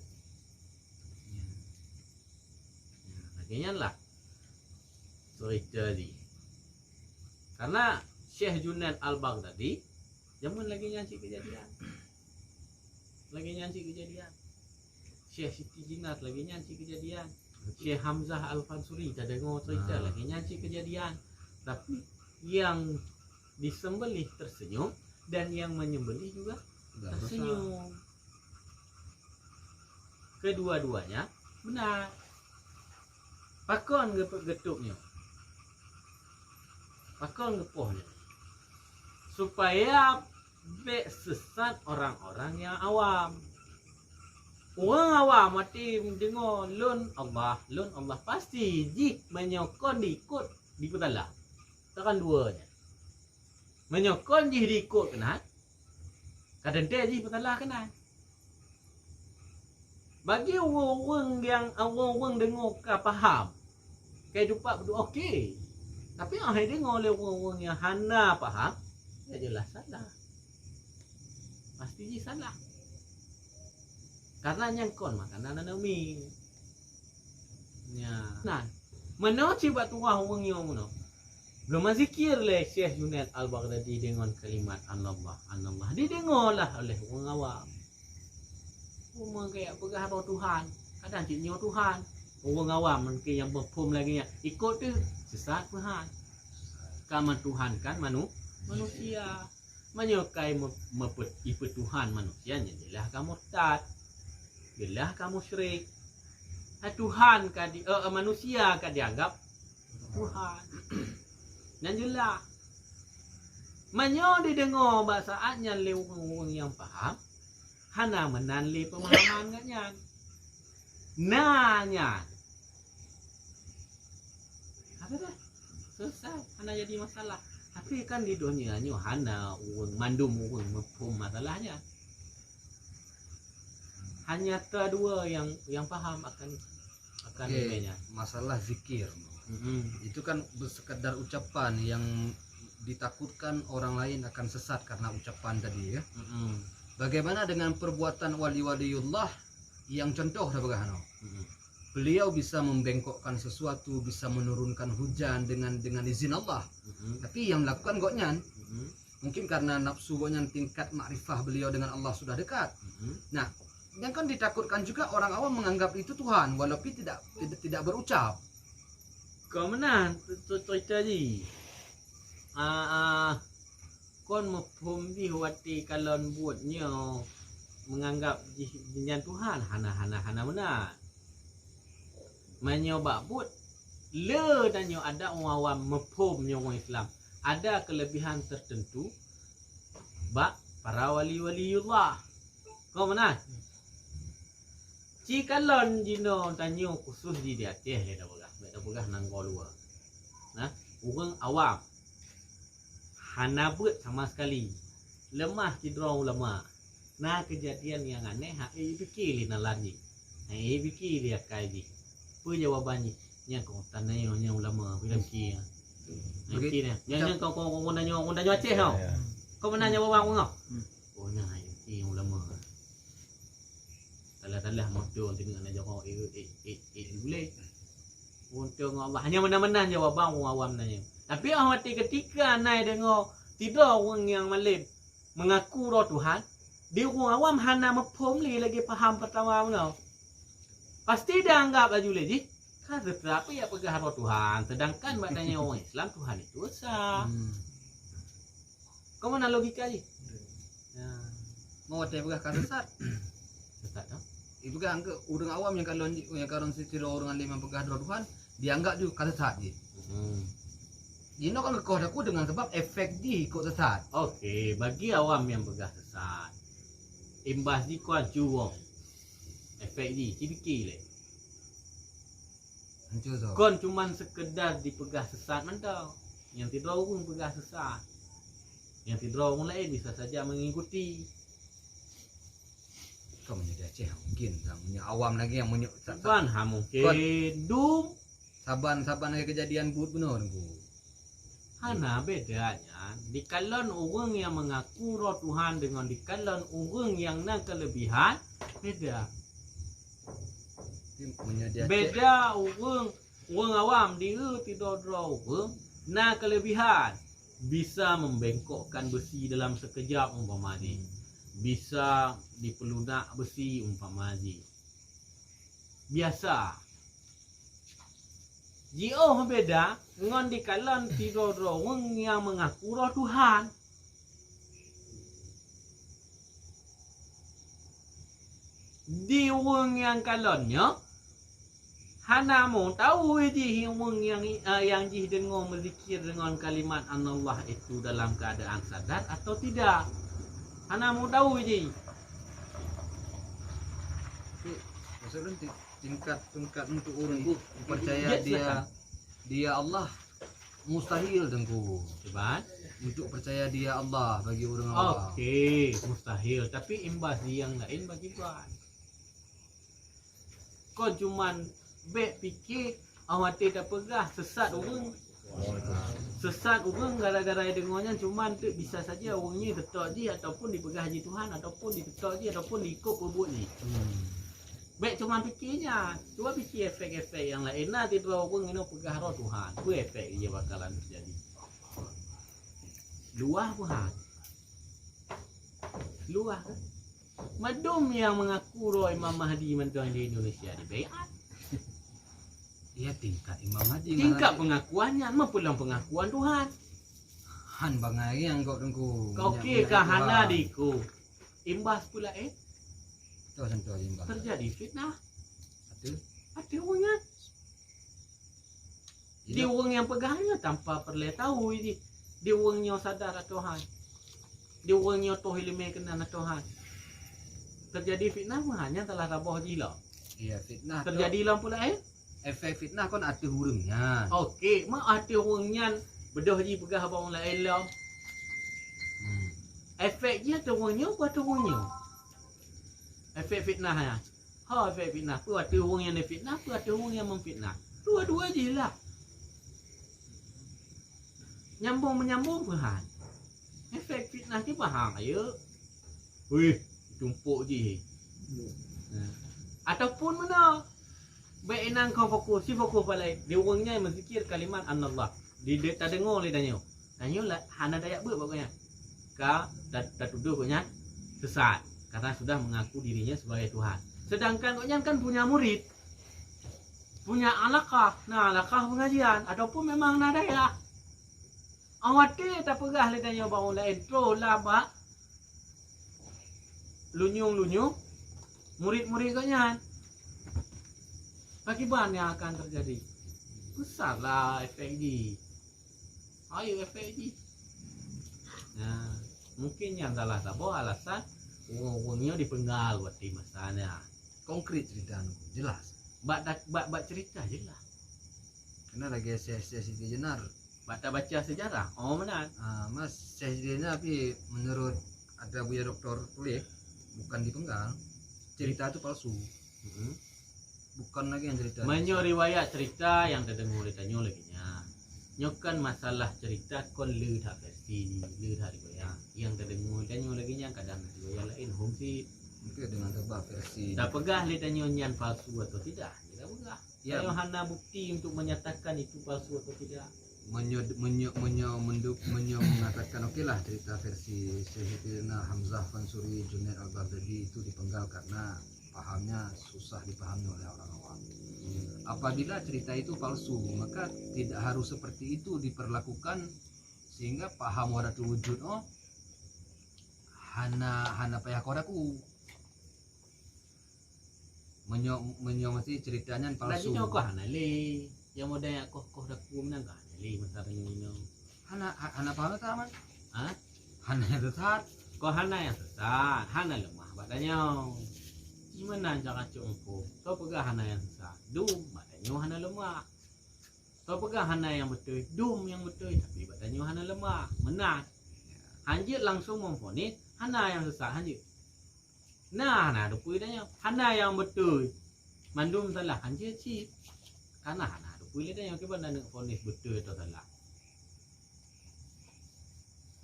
Akhirnya lah cerita tadi. Karena Syekh Junaid Al-Baghdadi zaman lagi nyanci kejadian. Syekh Siti Jinat lagi nyanci kejadian. Syekh Hamzah Al-Fansuri tak dengar cerita lagi nyanci kejadian. Tapi yang disembelih tersenyum dan yang menyembelih juga tersenyum. Kedua-duanya benar. Pakon getupnya. Pakon gepohnya. Supaya sesat orang-orang yang awam. Orang awam mati mendengar lun Allah pasti ji menyokon diikut di petala. Takkan duanya. Menyokon ji diikut kena. Kadang dia ji petala kena. Bagi orang dengar ka faham. Kehidupan berdoa okey. Tapi yang dengar oleh orang yang hana faham, ya jelas salah. Pasti ji salah. Karena nyangkon makanan anami. Ya. Nah, mana coba tuah orang yang mana? Gama zikir le Syekh Junaid Al-Baghdadi dengan kalimat Allah. Didengarlah oleh orang awam. Orang kayak berharap Tuhan, kadang cinyo Tuhan. Orang awam mungkin yang berpum lagi ikut tu sesat Tuhan. Kamu Tuhan kan manusia. Menyokai mepet Tuhan manusianya jelah kamu tat. Jelah kamu syirik. Tuhan manusia kan dianggap Tuhan. Dan jelah. Menyo didengar bahasaannya lewung yang faham. Hana menanli pemahaman katnya. Nanya. Apa dah? Selesai. Hana jadi masalah. Tapi kan di dunia ni hana mandum mepum masalahnya. Hanya kedua yang paham akan ininya. Masalah zikir. Itu kan sekedar ucapan yang ditakutkan orang lain akan sesat karena ucapan tadi ya. Bagaimana dengan perbuatan wali-waliullah yang contoh bagaimana? Beliau bisa membengkokkan sesuatu, bisa menurunkan hujan dengan izin Allah. Tapi yang melakukan goknyan mungkin karena nafsu goknyan tingkat makrifah beliau dengan Allah sudah dekat. Nah, yang kan ditakutkan juga orang awam menganggap itu Tuhan walaupun tidak berucap. Kau mana cerita ni? Kon mafhum di wati kalon buatnya menganggap jinjan Tuhan hana mana. Menyoba buat le danyo ada orang awam mafhumnya orang Islam. Ada kelebihan tertentu bak para wali-waliullah. Kau mana? Cikalon jino tanyo khusus di Aceh le dah begah nang luar. Nah, orang awam hana bet sama sekali. Lemah cidrong lemah. Nah, kejadian yang aneh fikir lina lagi. Fikir dia kaji. Apa jawabannya? Yang kau tanya yang ulama bilang kia. Fikir yang kau nanya Aceh kau. Kau menanya bawang kau. Oh nah yang ulama. Talah motor dengan aja kau boleh. Untuk Allah hanya mana-mana jawaban orang awam nanya. Tapi awak ketika naik dengar tidak orang yang malim mengaku roh Tuhan, dia orang awam hana mepom lagi faham pertama kau. Pasti dia anggap laju lagi. Kan tetapi ya pegah roh Tuhan, sedangkan badannya orang Islam Tuhan itu esa. Kau mana logika ni? Mau ada pegah kan sesat. Sesat tak? Itu kan ke orang awam yang kalau sitira orang alim yang pegah roh Tuhan, dianggap juga kan sesat je. Ini kan kau aku dengan sebab efek di ikut sesat. Okey, bagi awam yang pegah sesat, imbas di kuat juang. Efek di, fikir le. Hancur so. Kon cuman sekedar dipegah sesat mandau. Yang tidak orang pegah sesat. Yang tidak orang lain bisa saja mengikuti. Kau menjadi Aceh mungkin, yang awam lagi yang Saban ha mungkin dum saban lagi kejadian but benar ku. hana bedanya di kalon orang yang mengaku roh Tuhan dengan di kalon orang yang nak kelebihan beda. Beda orang awam dia tidak roh orang nak kelebihan bisa membengkokkan besi dalam sekejap umpama ni. Bisa dipelunak besi umpama ni. Biasa. Jio beda dengan di kalan tidak orang yang mengaku roh Tuhan. Di orang yang kalonnya hana mau tahu je orang yang jih dengar berzikir dengan kalimat Allah itu dalam keadaan sadar atau tidak. Hana mau tahu je. Maksudnya tingkat untuk orang tu percaya dia Allah mustahil dengku. Coba. Untuk percaya dia Allah bagi orang awam. Okey, mustahil. Tapi imbas yang lain bagi buat. Kau cuman fikir awak tak pegah sesat orang. Sesat orang gara-gara dengannya cuman tu bisa saja orangnya ketok je ataupun dipegah je Tuhan ataupun diketok je ataupun diikut perbuat je. Baik cuma fikirnya, cuba fikir efek-efek yang lain. Nanti tu orang ini pegah roh Tuhan, apa efek dia bakalan terjadi? Luah Tuhan, luah. Madum yang mengaku roh Imam Mahdi mentang di Indonesia di bayat. Iya tingkat Imam Mahdi. Tingkat pengakuannya, apa pulang pengakuan Tuhan? Han bangai yang kau dengku. Kau kira hana diku. Imbas pula Contoh imbas. terjadi fitnah. Ada orangnya. Dia orang yang pegangnya tanpa perlu tahu ini. Dia orangnya sadar Tuhan. Dia orangnya tahu ilmu kenal Tuhan. Terjadi fitnah hanya telah rabah gila. Iya fitnah. Terjadi lah pula Efek fitnah kan ada hurungnya. Okey, mak ada orangnya bedah ji pegah abang lain lah. Efeknya ada orangnya apa ada orangnya? Efek fitnah ya. Efek fitnah. Apa ada orang yang fitnah, apa ada orang yang memfitnah. Dua-dua je lah. Nyambung-menyambung Tuhan. Efek fitnah ni faham ya. Wih, tumpuk je. Ataupun mana? Baik enang kau fokus, si fokus balai. Dia orangnya yang berzikir kalimat Allah. Dia tak dengar oleh tanya. Tanya lah, hana dayak ber pokoknya. Kau dah tuduh koknya sesat. Karena sudah mengaku dirinya sebagai Tuhan. Sedangkan koknya kan punya murid. Punya alaqah. Nah, alaqah pengajian. Ataupun memang nak dayak. Awak tak pegah le tanya bang lain. Terus lah bak. Lunyung-lunyung. Murid-murid koknya. Akibat yang akan terjadi besarlah efek ini. Ayo efek ini. Nah, mungkin yang salah satu alasan orang-orangnya dipenggal buat di masanya. konkret cerita anu, jelas. Bak cerita je lah. Kena lagi Syekh Siti Jenar. Bak tak baca sejarah. Oh benar. Mas Syekh Siti Jenar tapi menurut ada Buya Doktor Tulik bukan dipenggal. Cerita itu palsu. Bukan lagi yang cerita. Menyo riwayat cerita yang terdengar ditanya lagi nya. Nyokan masalah cerita kon le dah versi le dah riwayat. Yang terdengar ditanya lagi nya kadang riwayat lain hongsi. Mungkin dengan tebak versi. Tak pegah le tanya nyan palsu atau tidak. Tidak pegah. Ya. Saya hana bukti untuk menyatakan itu palsu atau tidak. Menyo mengatakan okeylah cerita versi Syekh Siti Jenar Hamzah Fansuri Junaid Al-Baghdadi itu dipenggal karena pahamnya susah dipahami oleh orang awam. Apabila cerita itu palsu, maka tidak harus seperti itu diperlakukan sehingga paham wadatul wujud hana payah kodaku. Menyo mesti ceritanya palsu. Lagi kau hana le. Yang mau daya kau daku menang kah? Le masalahnya ini. Hana paham tak man? Hah? Hana yang sesat. Kau hana yang sesat, hana lemah badannya. Gimana cara cungku? Kau pegang hana yang sesat, dum badannya hana lemah. Kau pegang hana yang betul, dum yang betul, tapi badannya hana lemah. Menang. Hanjit langsung memfonis hana yang sesat hanjit. Nah, dupui danya. Hana yang betul. Mandum salah hanjit sih. Karena hana dupui danya ke mana nak fonis betul atau salah.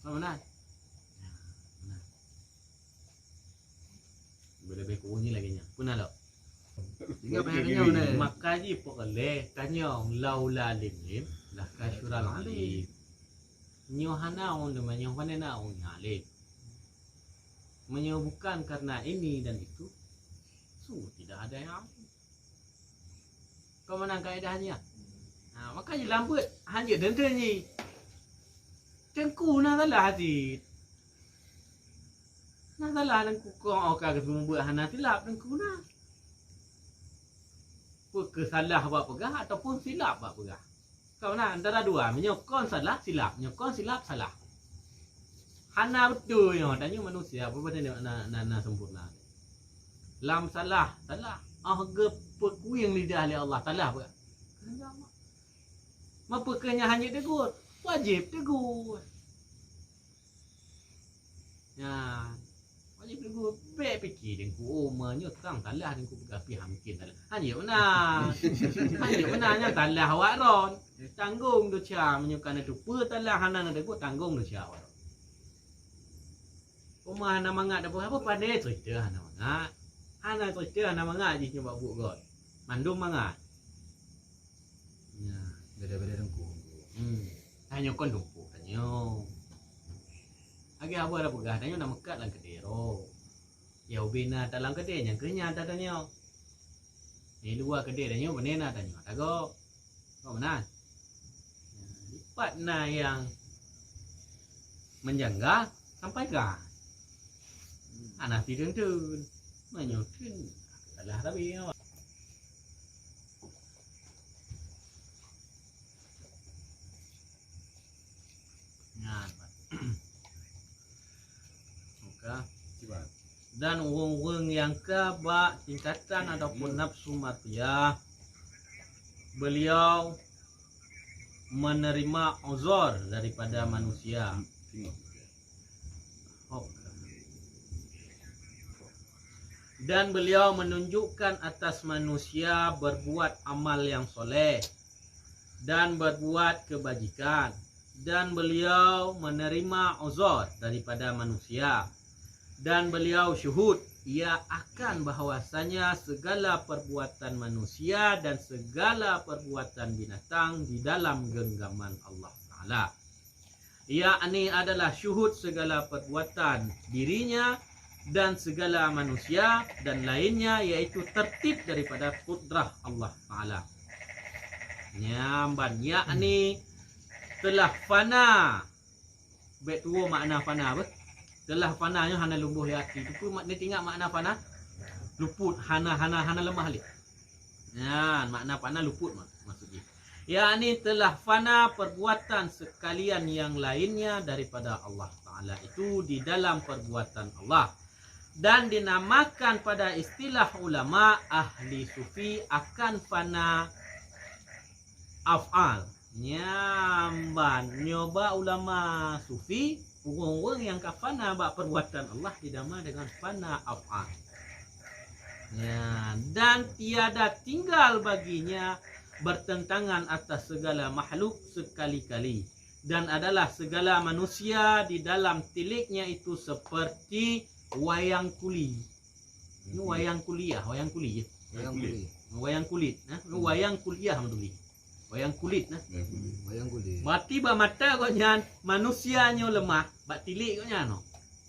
Mana? Nah. Lebih kurang lagi nya. Puna lo. Tiga payahnya mana? Maka ji pokole kanyong laula lim lah kasyural alim. Nyo hana on namanya panena on alim. Menyebutkan karena ini dan itu sungguh tidak ada yang kau menang kaedahnya. Makanya lambat hanya dentenyi tengku na salah hati na salah tengku kau okak membuat hana silap tengku na kesalah buat pegah ataupun silap buat pegah. Kau na antara dua menyokong salah silap, menyokong silap salah. Hana betul yo tanya manusia apa benda nak sempurna. Lam salah. Harga pekuing lidah oleh Allah salah apa? Apa kena hanya tegur? Wajib tegur. Ya. Wajib tegur. Baik fikir dengku omanya kang salah dengku begapi hamkin salah. Hanya benar. Hanya benarnya salah awak ron. Tanggung dosa menyukan itu. Petalah hana nak tegur tanggung dosa awak. Rumah hana mangat apa pandai cerita hana mangat. Hana cerita hana mangat je coba buat god. Mandum mangat. Ya, Beda-beda dengku. Tanya kon dumpu tanya. Agi apa ada pegah tanya nak mekat lang kedero. Ya ubina dalam kedai yang kenya tanya. Ni luar kedai tanya benena tanya. Tago. Kau mana? Lipat na yang menjangga sampai kah? Anak tidur tu menyusun adalah tapi dan wong-wong yang kebak tingkatan ataupun nafsu matiah beliau menerima uzur daripada manusia. Dan beliau menunjukkan atas manusia berbuat amal yang soleh dan berbuat kebajikan. Dan beliau menerima uzur daripada manusia. Dan beliau syuhud ia akan bahwasanya segala perbuatan manusia dan segala perbuatan binatang di dalam genggaman Allah Ta'ala. Ia ini adalah syuhud segala perbuatan dirinya dan segala manusia dan lainnya, yaitu tertib daripada kudrah Allah Ta'ala. Nyamban yakni telah fana. Bet tua makna fana apa? Telah fananya hana lumbuh hati. Itu makna tinggal makna fana luput, hana lemah li. Ya, makna fana luput maksudnya. Yakni telah fana perbuatan sekalian yang lainnya daripada Allah Ta'ala itu di dalam perbuatan Allah. dan dinamakan pada istilah ulama ahli sufi akan fana af'al. Nyamban nyoba ulama sufi orang-orang yang kafana bak perbuatan Allah didama dengan fana af'al. Ya, dan tiada tinggal baginya bertentangan atas segala makhluk sekali-kali, dan adalah segala manusia di dalam tiliknya itu seperti wayang kuli. Ini wayang kuliah, wayang kuli, Wayang kulit. wayang kulit, wayang kuliah manduli. Wayang kulit nah. Wayang kulit. Berarti bak mata koknya manusianya lemah, bak tilik koknya no.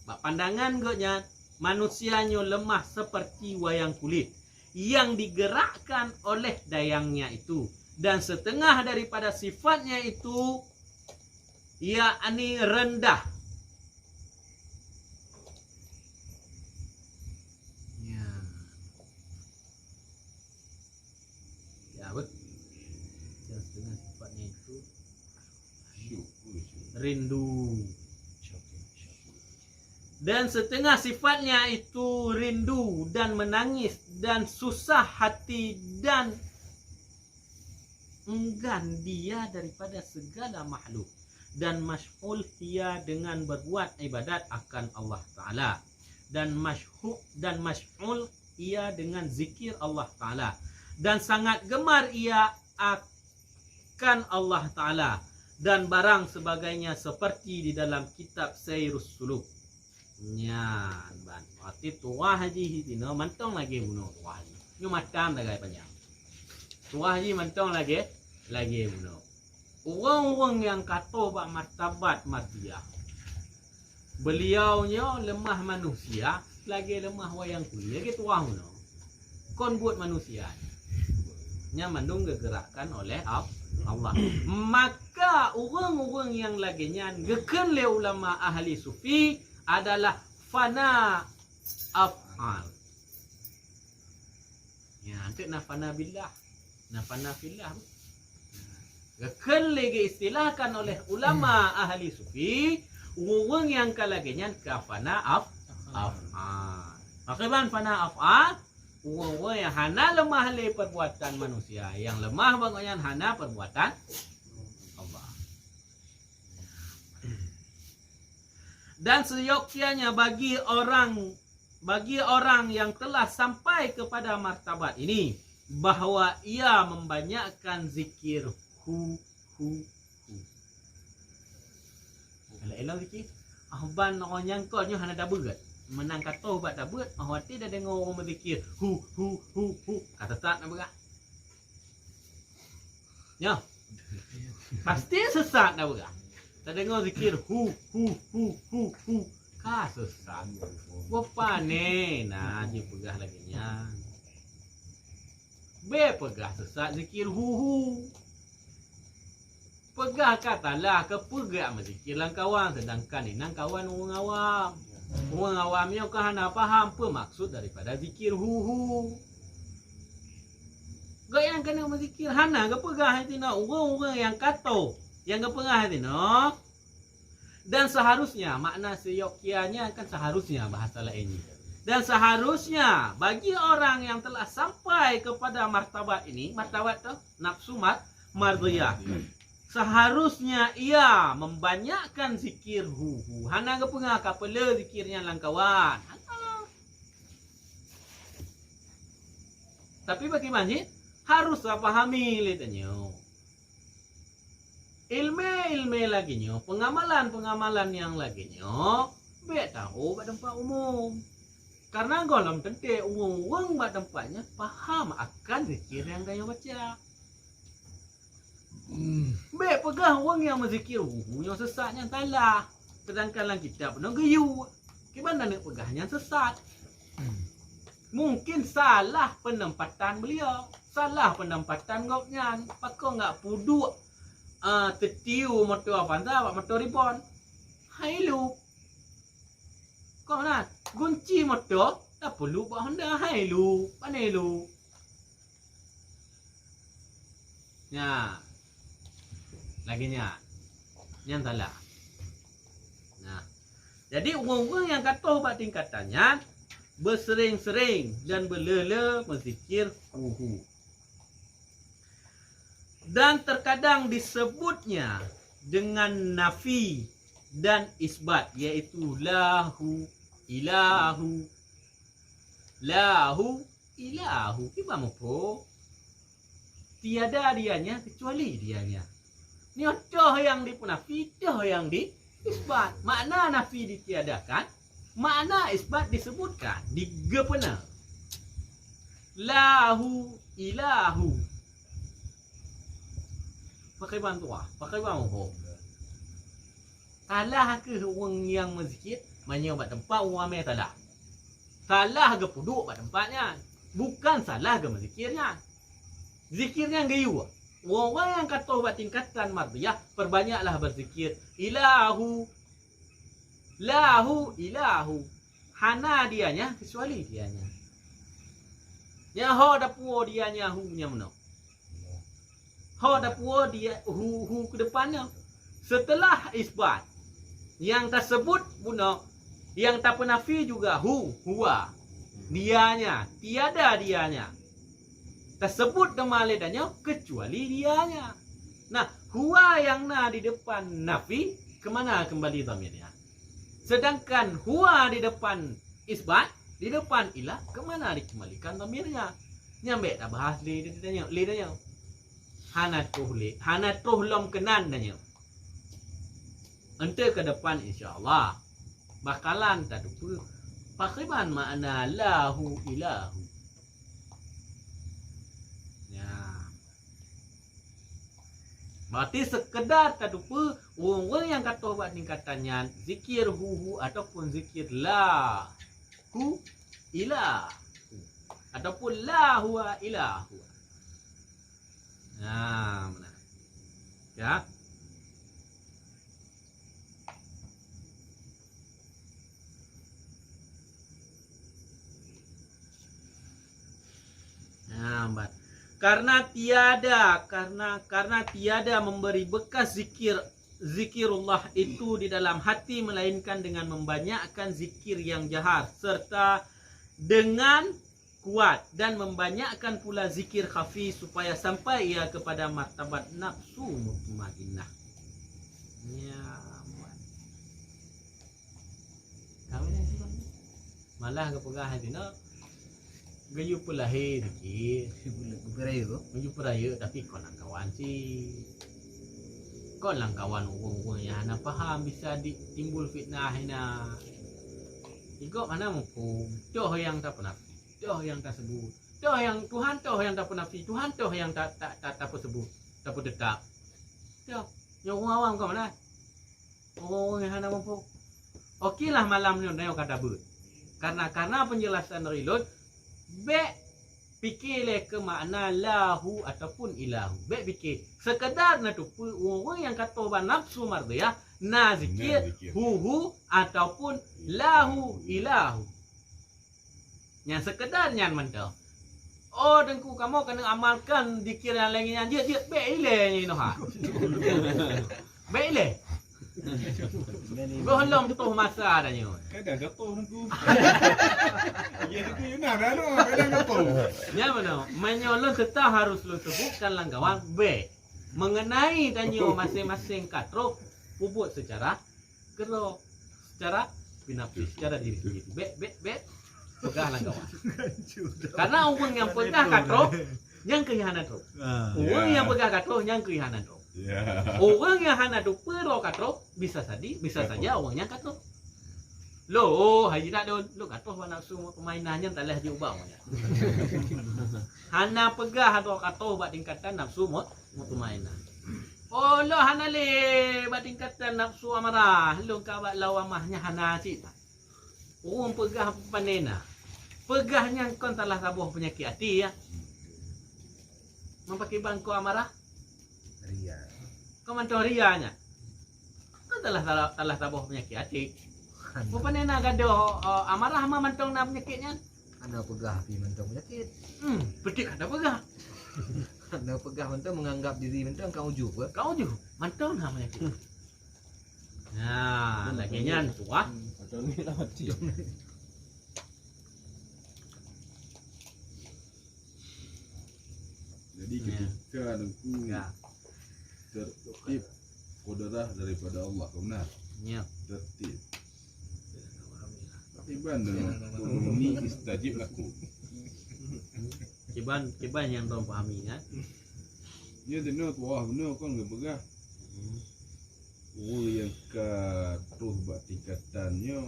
Bak pandangan koknya manusianya lemah seperti wayang kulit yang digerakkan oleh dayangnya itu, dan setengah daripada sifatnya itu yakni rendah. Ya. Ya, betul. Dan setengah sifatnya itu rindu. Dan setengah sifatnya itu rindu dan menangis dan susah hati dan enggan dia daripada segala makhluk, dan masyghul dia dengan berbuat ibadat akan Allah Ta'ala, dan masyghul ia dengan zikir Allah Ta'ala, dan sangat gemar ia akan Allah Ta'ala dan barang sebagainya seperti di dalam kitab Sayrus Suluk. Nyan ban arti tua haji hitino mantong lagi bunuh tua haji nyu matam dagai panjang tua haji mantong lagi bunuh uang yang kato bak martabat martiah beliaunya lemah manusia lagi lemah wayang kulit lagi tua bunuh kon buat manusia nya mandung gegerakkan oleh Allah. Maka orang-orang yang laginya geken le ulama ahli sufi adalah fana af'al. Ya, nanti na fana billah, na fana fillah. Geken lagi istilahkan oleh ulama ahli sufi orang yang kalaginya ka fana af'al. Makiban fana af'al orang yang hana lemah le perbuatan manusia, yang lemah bangunnya hana perbuatan Allah. Dan seyogyanya bagi orang yang telah sampai kepada martabat ini bahwa ia membanyakkan zikir hu. Elah zikir. Ahban orang nyangkotnya hana dah berat. Menang kata ubat dah berat, ahwati dah dengar orang berzikir hu. Kata tak nak berat. Ya. Pasti sesat dah berat. Tak dengar zikir hu. Kah sesat. Bapa ni nah dia pegah lagi nya. Be pegah sesat zikir hu. Pegah katalah ke pegah zikir lang kawan, sedangkan ni nang kawan orang awam. Orang awamnya kah nak faham apa maksud daripada zikir hu. Gaya yang kena berzikir hana ke pegah hati nak orang-orang yang kata yang kepengah hati no. Dan seharusnya makna seyogyanya kan seharusnya bahasa lainnya. Dan seharusnya bagi orang yang telah sampai kepada martabat ini, martabat tu nafsu mardiyah. Seharusnya ia membanyakkan zikir hu. Hana kepengah kapela zikirnya langkawan. Tapi bagaimana? Harus pahami letanya. Ilmu laginya, pengamalan yang laginya, bet tahu pada tempat umum. Karena golong tentu uang pada tempatnya faham akan zikir yang gaya baca. Bet pegah orang yang berzikir yang sesatnya talah. Sedangkan dalam kitab pun gayu. Gimana nak pegahnya sesat? Mungkin salah penempatan beliau, salah penempatan gopnya. Pakau enggak puduk tetiu motor apa motor ribon. Hai lu. Kau nak kunci motor tak perlu buat Honda. Hai lu, pandai lu. Ya. Laginya. Yang salah. Nah. Jadi orang-orang yang kata ubat tingkatannya bersering-sering dan berlela berzikir hu. Dan terkadang disebutnya dengan nafi dan isbat, iaitu lahu ilahu iba mopo tiada dianya kecuali dianya. Ni toh yang dipenafi, toh yang di isbat. Makna nafi ditiadakan, makna isbat disebutkan, digepena. Lahu ilahu. Pakai bantuan, pakai bantuan. Salah ke orang yang berzikir menyebab tempat orang ambil salah. Salah ke duduk pada tempatnya. Bukan salah ke berzikirnya. Zikirnya gayu. Orang yang kata buat tingkatan mardiyah, perbanyaklah berzikir ilahu lahu ilahu. Hana dianya kecuali dianya. Ya ho dapuo dianya hu nya mana? Ho dapuo dia hu ke depannya. Setelah isbat yang tersebut guna, yang tak penafi juga huwa. Dianya, tiada dianya. Tersebut nama ledanya kecuali dianya. Nah, huwa yang na di depan nafi, kemana kembali dhamirnya? Sedangkan huwa di depan isbat, di depan ilah, kemana dikembalikan dhamirnya? Nyambe tak bahas lidanya. Hana tuhlom kenan danya. Ente ke depan insyaAllah bakalan tak lupa pakaiban makna lahu ilahu. Berarti sekedar tak lupa orang yang kata buat tingkatannya zikir hu ataupun zikir lahu ilahu ataupun la huwa ilahu. Nah, benar. Ya. Nah, karena tiada memberi bekas zikirullah itu di dalam hati melainkan dengan membanyakkan zikir yang jahar serta dengan kuat dan membanyakkan pula zikir khafi supaya sampai ia kepada martabat nafsu mutmainnah. Ya, malah kepegah hati nak gayu pelahir dikit. Gayu peraya tapi kau lang kawan sih. Kau lang kawan orang-orang yang nak faham bisa timbul fitnah ina. Ikut mana mumpung. Toh yang tak pernah. Toh yang tak sebut. Toh yang Tuhan toh yang tak pernah. Tuhan toh yang tak sebut. Tak tetap. Toh yang orang awam kau mana? Orang yang nak mumpung. Okeylah malam ni nak kata ber. Karena penjelasan rilot be fikirlah ke makna lahu ataupun ilahu. Be fikir sekedar na tu orang yang kata ban nafsu mardiyah na zikir hu ataupun lahu ilahu. Yang sekedar nyan mentah. Oh dengku kamu kena amalkan zikir yang lainnya dia be ile ni noh. Be ile. Belum tuh masa adanya. Kadang jatuh nunggu. Ya itu nak dah no, kadang jatuh. Ya benar. Menyolong tetap harus lu sebutkan langgawan B. Mengenai danyo masing-masing katro puput secara kero, secara pinapis, secara diri sendiri. B. Pegah langgawan. Karena orang yang pegah katro yang kehianan tro. Orang yang pegah katro yang kehianan tro. Orang yang hana tu perlo katro bisa saja orangnya katro. Lo haji tak don lo katro nafsu permainannya tak leh diubah orangnya. Hana pegah atau katro buat tingkatan nafsu permainan. Oh lo hana le buat tingkatan nafsu amarah. Lo kawat law amahnya hana cita. Orang pegah panena. Pegahnya kon telah tabuh penyakit hati ya. Mempakai bangku amarah Ria. Kau mantau rianya. Kan telah tabuh penyakit hati. Rupanya nak ada amarah sama mantau nak penyakitnya. Anda pegah pi mentang penyakit. Betik ada pegah. Anda pegah mentang menganggap diri mentang kau ujub ke? Kau ujub. Mantau nak penyakit. Nah, laginya tu ah. Macam ni lah mati. Jadi Ya. ketika nengku Ya. tertib kudrah daripada Allah, benar. Ya. Tertib. Tapi bandel ini istajib laku. Kiban yang dong pahami kan. Dia benar wah benar kan enggak begah. Yang ke tuh buat tingkatannya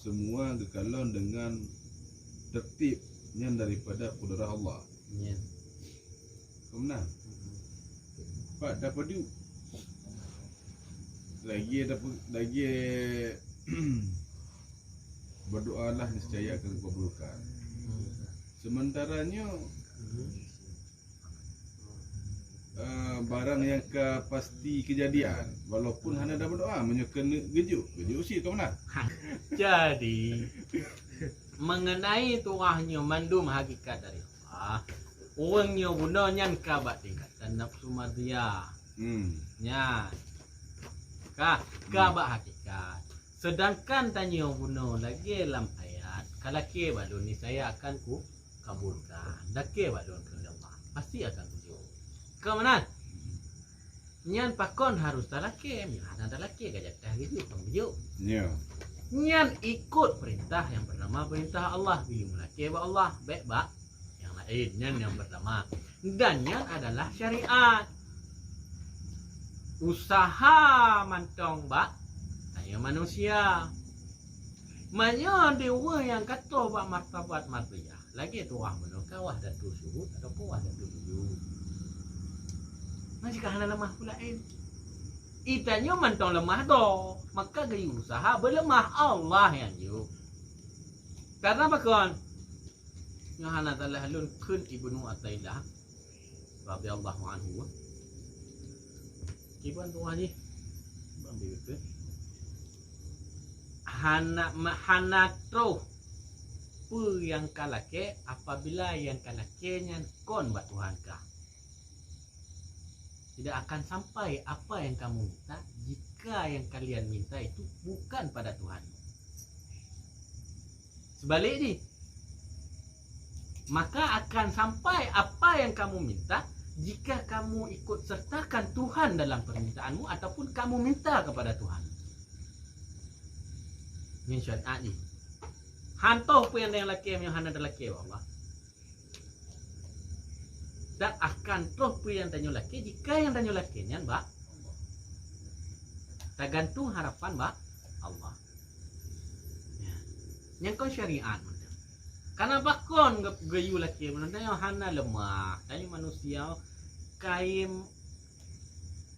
semua gekalon dengan tertibnya daripada kudrah Allah. Ya. Benar. Pak dapat du. Lagi berdoalah niscaya akan dikabulkan. Sementaranya barang yang pasti kejadian walaupun hanya dah berdoa menyekan gejuk sih kau benar. Jadi mengenai tuahnya mandum hakikat dari Allah, orangnya gunanya kabat tingkatan nafsu madhiyah. Ya. Kabat hakikat. Sedangkan tanya guna lagi dalam ayat, kalau ke balun ni saya akan ku kabulkan. Dak ke balun ke Allah. Pasti akan ku. Ke mana? Nyan pakon harus talake, milana talake gajah dah gitu pembiu. Ya. Nyan ikut perintah yang pertama perintah Allah. Bila melake ba Allah, baik ba yang lain nyan yang pertama. Dan nyan adalah syariat. Usaha mantong ba tanya manusia. Manya dewa yang kata ba martabat madhiyah. Lagi tuah mano kawah dan tu suhud atau puah dan tu suhud. Masih kahana lemah pula Itanya mantong lemah do, maka gaya usaha berlemah Allah yang juk. Karena apa kawan? Ngahana talah lun kun Ibnu Atailah radhiyallahu anhu. Kiban tu haji. Ambil ke. Hana tro pu yang kalake apabila yang kalake nya kon buat Tuhan kah. Tidak akan sampai apa yang kamu minta jika yang kalian minta itu bukan pada Tuhan. Sebalik ni, maka akan sampai apa yang kamu minta jika kamu ikut sertakan Tuhan dalam permintaanmu ataupun kamu minta kepada Tuhan. Ini syariat ni. Hantoh pun yang lelaki yang hana lelaki Allah. Dan akan terus pun yang tanya lelaki jika yang tanya lelaki ni mbak tergantung harapan mbak Allah. Ya. Yang kau syariat mana? Karena bakon gayu lelaki mana yang hana lemah, tanya manusia kaim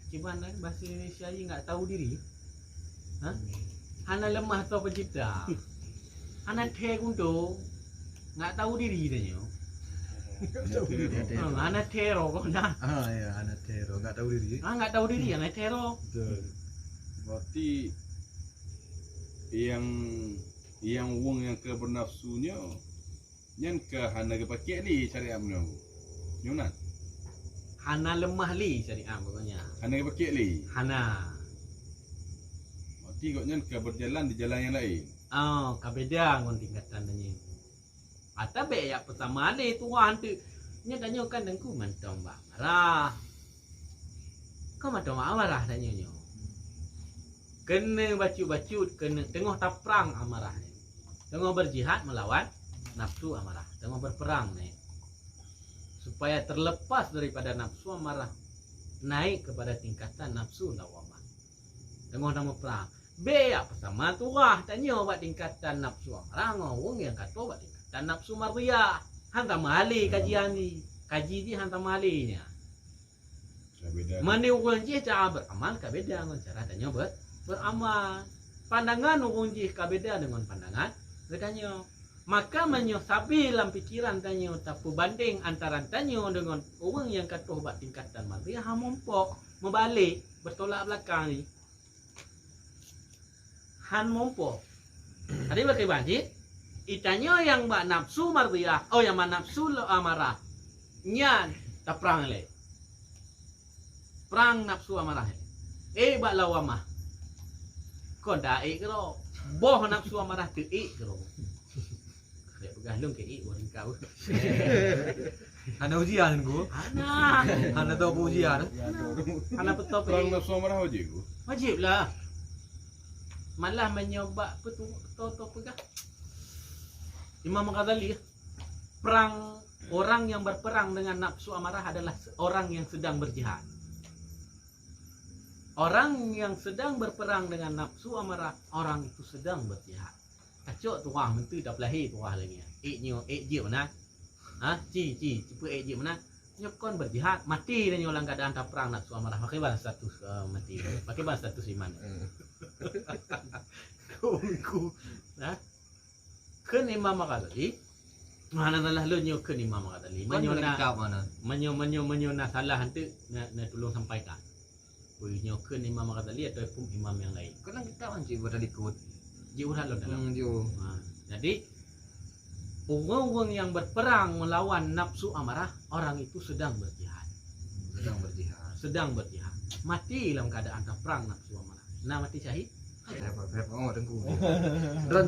gimana bahasa Indonesia ni enggak tahu diri. Ha? Hana lemah atau pencipta. Hana teh guntung enggak tahu diri tanya. Anak teror kau dah. Ya, anak teror enggak tahu diri. Enggak tahu diri anak teror. Betul. Berarti yang wong yang ke bernafsunya nyan ke hana ke pakai ni syariat meno. Nyunan. Hana lemah li syariat pokoknya. Hana ke pakai li. Hana. Berarti kau nyan ke berjalan di jalan yang lain. Oh, kabeda ngon tingkatan tanya. Atau be ya pertama ni tuan tu. Nya tanya kan dengku mantong ba marah. Kau mantong marah tanya nyo. Kena bacut-bacut, kena tengah taprang amarah ni. Tengah berjihad melawan nafsu amarah. Tengah berperang ni. Supaya terlepas daripada nafsu amarah, naik kepada tingkatan nafsu lawamah. Tengah nama perang. Be ya pertama tuah tanya buat tingkatan nafsu amarah ngawung yang kata buat tingkatan nafsu mariyah. Hantar mahali kajian ni. Kaji ni hantar mahalinya. Beda. Mana orang je cara beramal kabeda dengan cara tanya beramal. Pandangan orang je kabeda dengan pandangan bertanya. Maka menyo sabi dalam pikiran tanya tapi banding antara tanya dengan orang yang kata buat tingkatan mariyah mompok membalik bertolak belakang ni. Han mompok. Tadi pakai banjir. Itanya yang buat nafsu mariyah, yang buat nafsu amarah. Nyan tak perang le. Perang nafsu amarah. Buat lawamah. Kau dah kero. Boh nafsu amarah tu kero. Dia pegang lung ke orang kau. Hana ujian ku. Hana. Hana tahu apa ujian. Hana betul Perang nafsu amarah wajib ku. wajib lah. Malah menyoba betul pegah. Imam Ghazali perang orang yang berperang dengan nafsu amarah adalah orang yang sedang berjihad. Orang yang sedang berperang dengan nafsu amarah, orang itu sedang berjihad. Kacau tuah menteri dah belahi tuah lagi. Je mana? Ha? Cepa je mana? Nyokon berjihad, mati dan nyolang keadaan tak perang nafsu amarah. Pakai bahasa status mati. Pakai bahasa status iman. Ku. Ha? Kan Imam Ghazali mana lah lu nyokan Imam Ghazali. Menyo nak salah hantu nak tolong sampaikan. Boleh nyokan Imam Ghazali ataupun imam yang lain. Kan kita anjing buat ikut. Dia urat lo dalam. Jo. Jadi orang-orang yang berperang melawan nafsu amarah, orang itu sedang berjihad. Sedang berjihad. Mati dalam keadaan tak perang nafsu amarah. Nah mati syahid. Apa oh dengku. Dan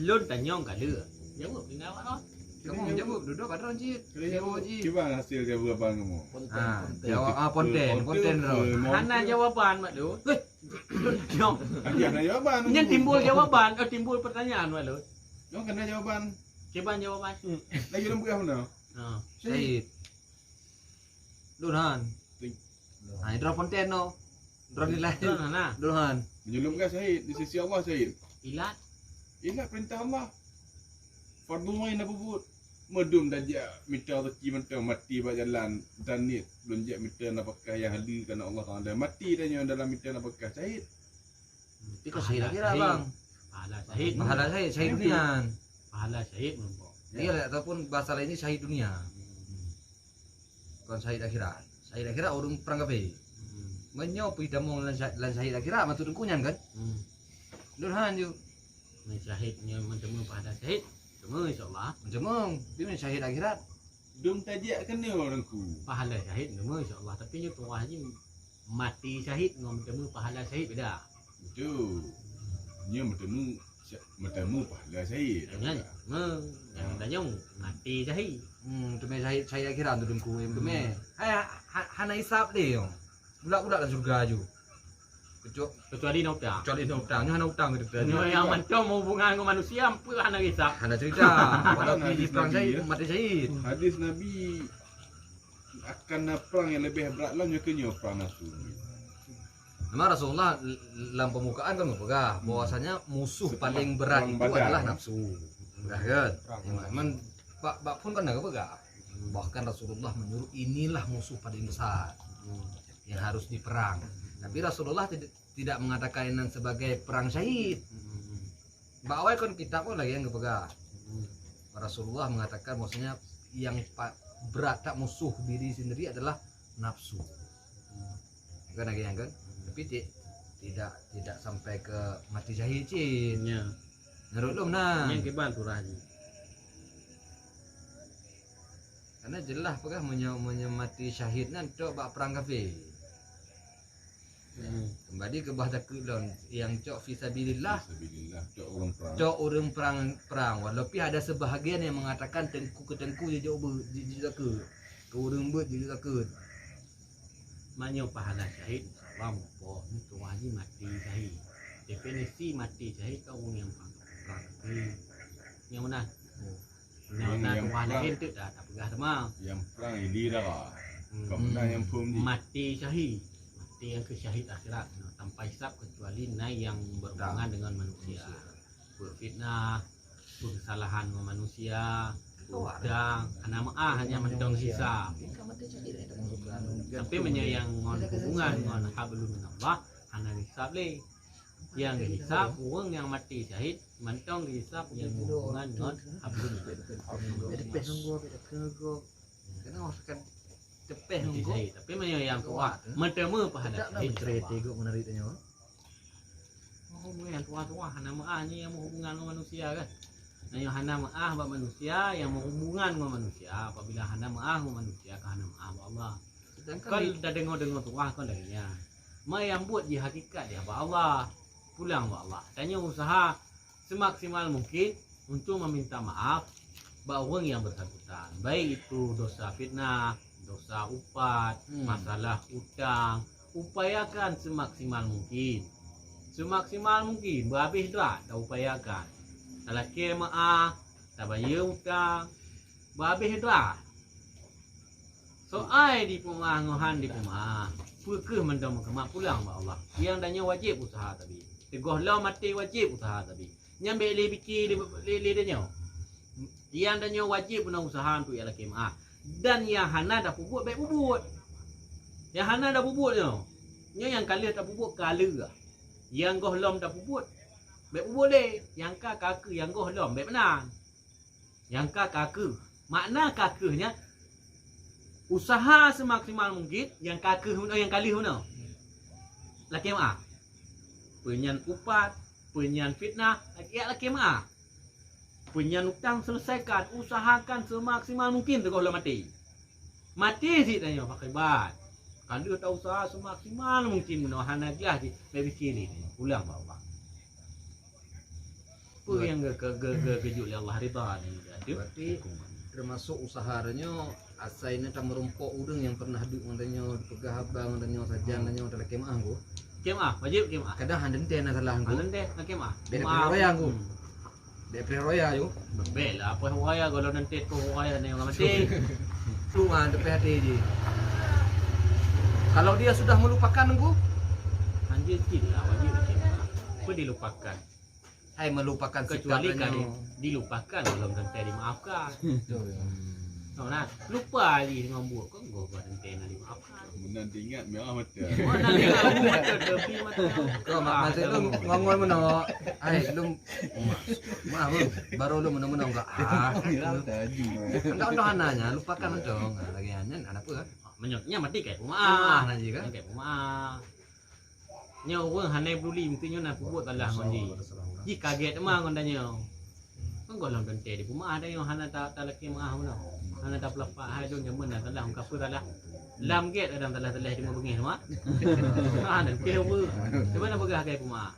lon tanyong kala. Jawab dengan awak noh. Kamu jawab duduk pada anjing. Jawab ji. Cuba hasil jawaban kamu. Jawab konten ro. Hana jawaban mak lu. Hei. Jom. Ada jawaban. Nya timbul jawaban, timbul pertanyaan mak lu. Jom kena jawaban. Coba jawaban. Lagi dalam bekas mana? Ha. Syahid. Durhan. Nah, drop konten no. Drop nilai. Nah. Durhan. Menyelumkan syahid di sisi Allah syahid. Ilat. Ingat perintah Allah. Fardu main apa buat? Medum dajak minta rezeki mentah mati bak jalan dan ni belum jak minta nafkah yang halal kerana Allah Taala. Mati dan yang dalam minta nafkah syahid. Itu syahid kira bang. Pahala syahid. Syahid dunia. Pahala syahid memang. Iya ataupun bahasa lainnya syahid dunia. Bukan syahid akhirat. Syahid akhirat orang perang kafir. Menyopi damong lan syahid akhirat matu dengkunyan kan? Durhan ju. Ni syahidnya mentemu pahala syahid. Semua insya-Allah. Jemong, dia ni syahid akhirat. Dum tajak kena orangku. Pahala syahid semua insya-Allah. Tapi nya tuah ni mati syahid dengan mentemu pahala syahid beda. Betul. Nya bertemu pahala syahid. Jangan. Yang tanyong mati syahid. Tu me syahid akhirat tu dengku em tu me. Hai hana hisap dia. Budak-budak lah surga ju. Kecuali nak utang. Kecuali hana utang gitu. Nyo yang mencom hubungan dengan manusia apa hana kisah. Hana cerita. Walau pergi perang syahid mati syahid. Hadis Nabi akan perang yang lebih berat lah nyokenyo perang nafsu. Memang Rasulullah dalam pembukaan kan berpegang bahwasanya musuh paling berat itu adalah nafsu. Benar kan? Memang bak pun kan enggak pegang. Bahkan Rasulullah menyuruh inilah musuh paling besar yang harus diperang. Tapi Rasulullah tidak mengatakan yang sebagai perang syahid. Bawai kan kita pun lagi yang kepegang. Rasulullah mengatakan maksudnya yang berat tak musuh diri sendiri adalah nafsu. Kan lagi yang kan? Tapi tidak sampai ke mati syahid cin. Ya. Ngerulum nah. Yang keban tu raji. Karena jelas pegah menyemati syahid nan tok bak perang kafir. Kembali ke bahasa kulon yang cok fisabilillah. Fisabilillah cok orang perang. Cok orang perang walaupun ada sebahagian yang mengatakan tengku ke tengku je jauh juga ke orang buat juga ke. Manyo pahala syahid Allah mo itu wajib mati syahid. Definisi mati syahid kau yang perang kafir. Yang mana? Yang tuan lain tu dah tak pegah sama. Yang perang ini dah. Kemudian yang pun mati syahid. Yang ke syahid akhirat tanpa hisab kecuali naik yang berhubungan dengan manusia. Berfitnah, kesalahan dengan manusia, udang, hana maah hanya mentong hisab. Tapi menyayang hubungan dengan hablum minallah hana hisab le. Yang hisab orang yang mati syahid mentong hisab yang berhubungan dengan hablum minallah. Kena kan tepeh Mati nunggu. syahid. Tapi menyayang kuat mentemu pahala syahid. Tengok menarik tanya. Yang tua-tua hana maah ni yang berhubungan dengan manusia kan. Yang hana maah buat manusia yang berhubungan dengan manusia. Apabila hana maah dengan manusia ke hana maah buat Allah. Kalau dah dengar-dengar tua kan lainnya. Mai yang buat di hakikat dia buat Allah. Pulang buat Allah. Tanya usaha semaksimal mungkin untuk meminta maaf orang yang bersangkutan, baik itu dosa fitnah, dosa upat, masalah hutang, upayakan semaksimal mungkin. Semaksimal mungkin, berhabis dah upayakan. Kalau maaf, tak bayar hutang, berhabis dah. Soal di pemah ngohan di pemah. Pekeh mendam kemak pulang ba Allah. Yang danya wajib usaha tadi. Tegoh lau mati wajib usaha tadi. Nyambe le fikir le danya. Yang danya wajib guna usaha untuk ialah kemah. Dan yang hana dah puput baik puput. Yang hana dah puput je. Yang kala tak puput kala. Yang goh lom tak puput baik puput deh. Yang kaka yang goh lom baik menang. Yang kaka. Makna kakahnya usaha semaksimal mungkin yang kakah yang kali mana laki maaf penyan upat penyan fitnah laki maaf penyan utang selesaikan usahakan semaksimal mungkin tegoh mati sih tanya pakai bat kalau tak usaha semaksimal mungkin menahan aja sih lebih kiri pulang bawa apa yang kejut Allah ridha ni berarti termasuk usahanya asalnya tak merumpok udang yang pernah duk ngantanyo dipegah abang ngantanyo sajang ngantanyo dalam kemah anggo. Kemah wajib kemah. Kadang handen salah anggo. Handen teh nak kemah. Beda roya anggo. Beda roya yo. Bela apa roya kalau nanti tu roya ni orang mati. Lu mah DPRD je. Kalau dia sudah melupakan anggo, Anjir tidak wajib kemah. Apa dilupakan? hai melupakan Kecuali kan sikapnya. dilupakan kalau nanti dimaafkan. Betul. Tahu nak lupa lagi dengan buat kau buat nanti nak dimaafkan. Benar diingat merah mata. Mana dia kamu mata tepi mata. Kau masa lu ngomong meno. Hai lu mah baru lu meno-meno enggak. Enggak ada hananya, lupakan dong. Lagi hanya anak apa? Menyoknya mati kayak Ah, rumah. nanti kan. Kayak rumah. Nya orang hanai peduli mungkin nak buat talah mandi. Ji kaget mah ngondanya. Kan golong dan teh di rumah ada yang hana tak laki mah mana. Hana tak pelapa hai dong nyaman dah talah muka apa talah. Lam get ada talah di rumah bengih mah. Ah dan ke apa. Cuba nak begah kai rumah.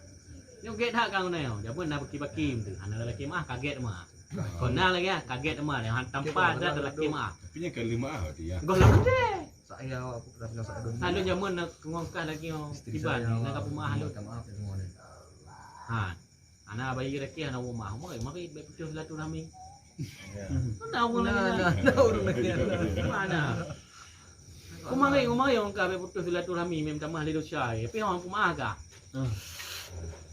Nyo get hak kang neo. Jaman nak baki-baki tu. Hana laki mah kaget mah. Kona lagi kaget mah yang tanpa ada laki mah. Tapi yang kali maaf dia. Golong teh. Saya aku pernah bilang saya dulu. Halu jaman nak ngongkah lagi tiba nak ke rumah halu. Maaf ya semua ni. Ha. Ana bayi lelaki ana rumah. Mari baik putus silaturahmi. Mana orang lagi? Urung lagi. Mana? Kumari orang ka baik putus silaturahmi mem tamah le dosa. Tapi orang rumah ka.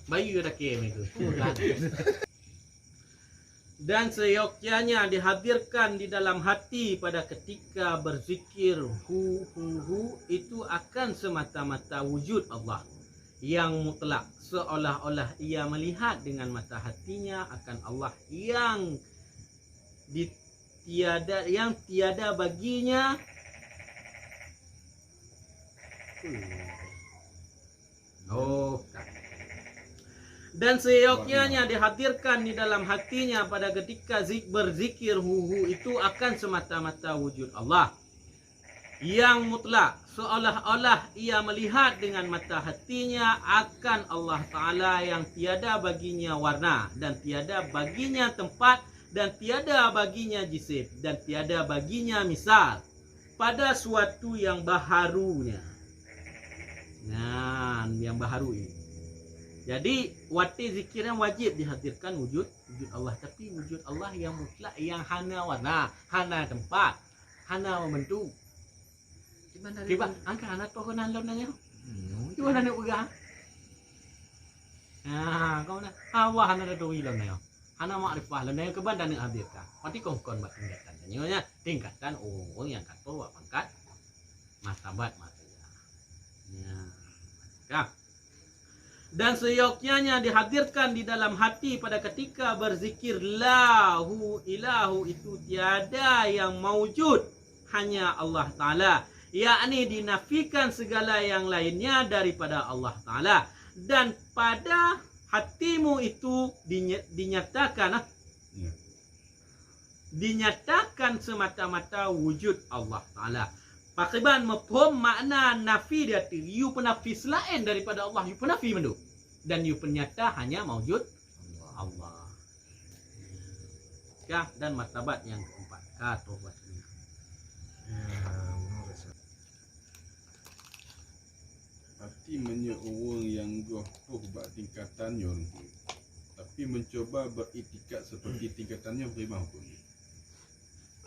Bayi lelaki mereka. Dan seyogyanya dihadirkan di dalam hati pada ketika berzikir hu itu akan semata-mata wujud Allah yang mutlak, seolah-olah ia melihat dengan mata hatinya akan Allah yang tiada baginya dan seyogyanya dihadirkan di dalam hatinya pada ketika berzikir hu itu akan semata-mata wujud Allah yang mutlak, seolah-olah ia melihat dengan mata hatinya akan Allah Ta'ala yang tiada baginya warna dan tiada baginya tempat dan tiada baginya jisim dan tiada baginya misal pada suatu yang baharunya. Nah, yang baharu ini. Jadi wati zikiran wajib dihadirkan wujud Allah, tapi wujud Allah yang mutlak, yang hana warna, hana tempat, hana bentuk. Tiba angka anak tu kena lon nanya. Cuba nak pegang. Ah, kau nak awah anak tu ilon nanya. Anak makrifah lon nanya keban dan hadirkan. Mati kongkon buat tingkatan. Nyonya tingkatan orang yang kata buat pangkat martabat matanya. Ya. Kak. Dan seyogyanya dihadirkan di dalam hati pada ketika berzikir lahu ilahu itu tiada yang maujud hanya Allah Ta'ala, yakni dinafikan segala yang lainnya daripada Allah Ta'ala, dan pada hatimu itu dinyatakan semata-mata wujud Allah Ta'ala. Pakiban mafhum makna nafi dia tu, you penafi selain daripada Allah, you penafi mendu, dan you penyata hanya maujud Allah. hakikah dan martabat yang keempat. Kata buat ini. Hati menye orang yang goh bak tingkatannya tu. Tapi mencoba beritikat seperti tingkatannya beriman pun.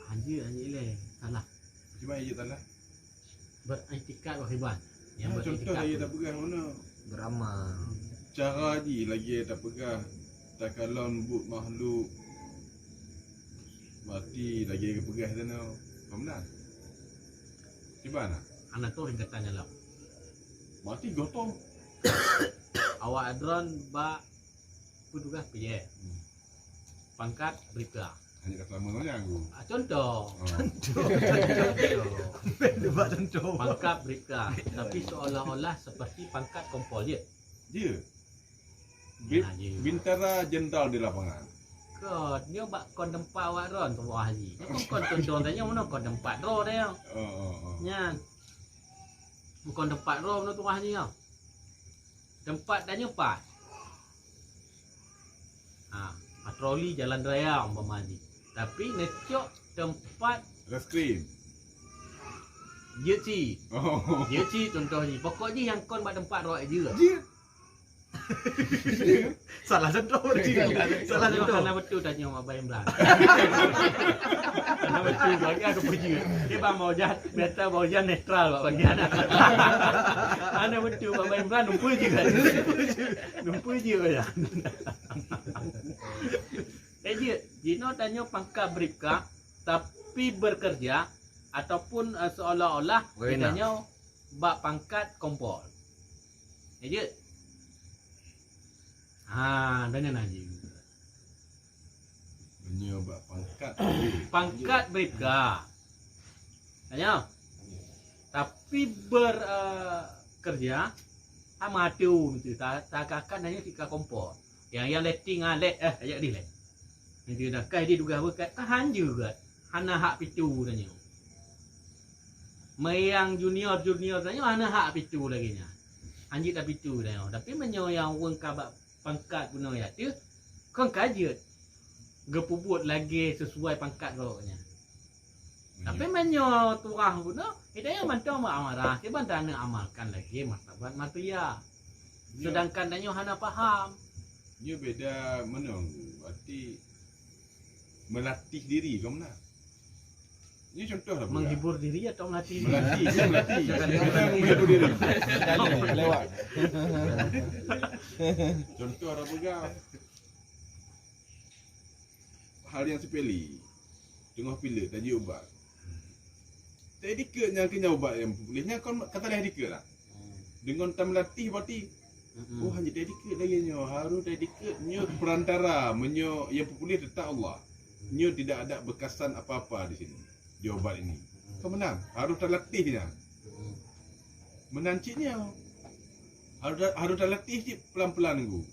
Hanya le salah. Cuma ia tak lah. Beriktikad wahiban. Yang Contoh beriktikad. dia tak pegang mana. Beramal. Cara je lagi tak pegang. Tak kalau but makhluk mati lagi ke pegang sana. Kau benar? Di mana? Anak tu ringkatannya lah. Mati gotong. Awak adron ba puduga piye. Pangkat berita. Hanya kat lama saja aku. Contoh. Debat contoh. Pangkat berita. Tapi seolah-olah seperti pangkat kompol je. Dia. Ya, je. Bintara jenderal di lapangan. Kau dia bak kon tempat awak ron tu ahli. Kau contoh tanya mana kon tempat ro dia. Oh. Nya. Bukan tempat ro mana tu ahli kau. Tempat tanya pas. Patroli jalan raya umpama ni. Tapi necok tempat Reskrim. Jeci. Oh. Jeci contohnya. Pokoknya yang kon buat tempat ro je. Dia. Salah contoh dia. Salah contoh. Karena betul tanya Abang Imran. Karena betul bagi aku puji. Dia bang mau jahat, biasa mau jahat netral bagi anak. Karena betul Abang Imran numpu je kan. Numpu je ya. Dia Jino tanya pangkat bribka tapi bekerja ataupun seolah-olah dia tanya bak pangkat kompol. Dia tanya Najib. Menyebab pangkat. Pangkat bribka. Tanya. Tapi bekerja amatu gitu. Tak akan hanya tika kompor. Yang letting let ajak di let. Dia dah kai dia duga berkat tahan juga. Hana hak pitu tanya. Mayang junior tanya hana hak pitu lagi nya. Anjit dah pitu tanya. Tapi menyo yang orang kabak pangkat guna ya tu kau kajet gepubut lagi sesuai pangkat kau nya. Tapi menyo turah guna hidayah mantau amarah ke bantan amalkan lagi martabat matia. Sedangkan danyo hana faham. Dia beda menunggu. Berarti melatih diri kau benar. Ini contoh lah. Menghibur diri atau melatih diri? Melatih. Beda menghibur diri. Lewat. Contoh lah pegang. Hal yang sepele. Tengah pilih taji ubat. Tak edikatnya kena ubat yang bolehnya kau kata lah edikat lah. Dengan tak melatih berarti oh hanya dedikat lagi nyo. Harus dedikat nyo perantara menyo yang popular tetap Allah. Nyo tidak ada bekasan apa-apa di sini. Jawaban ini. Kau menang. Harus terlatihnya. Menanciknya. Harus terlatih je pelan-pelan ku.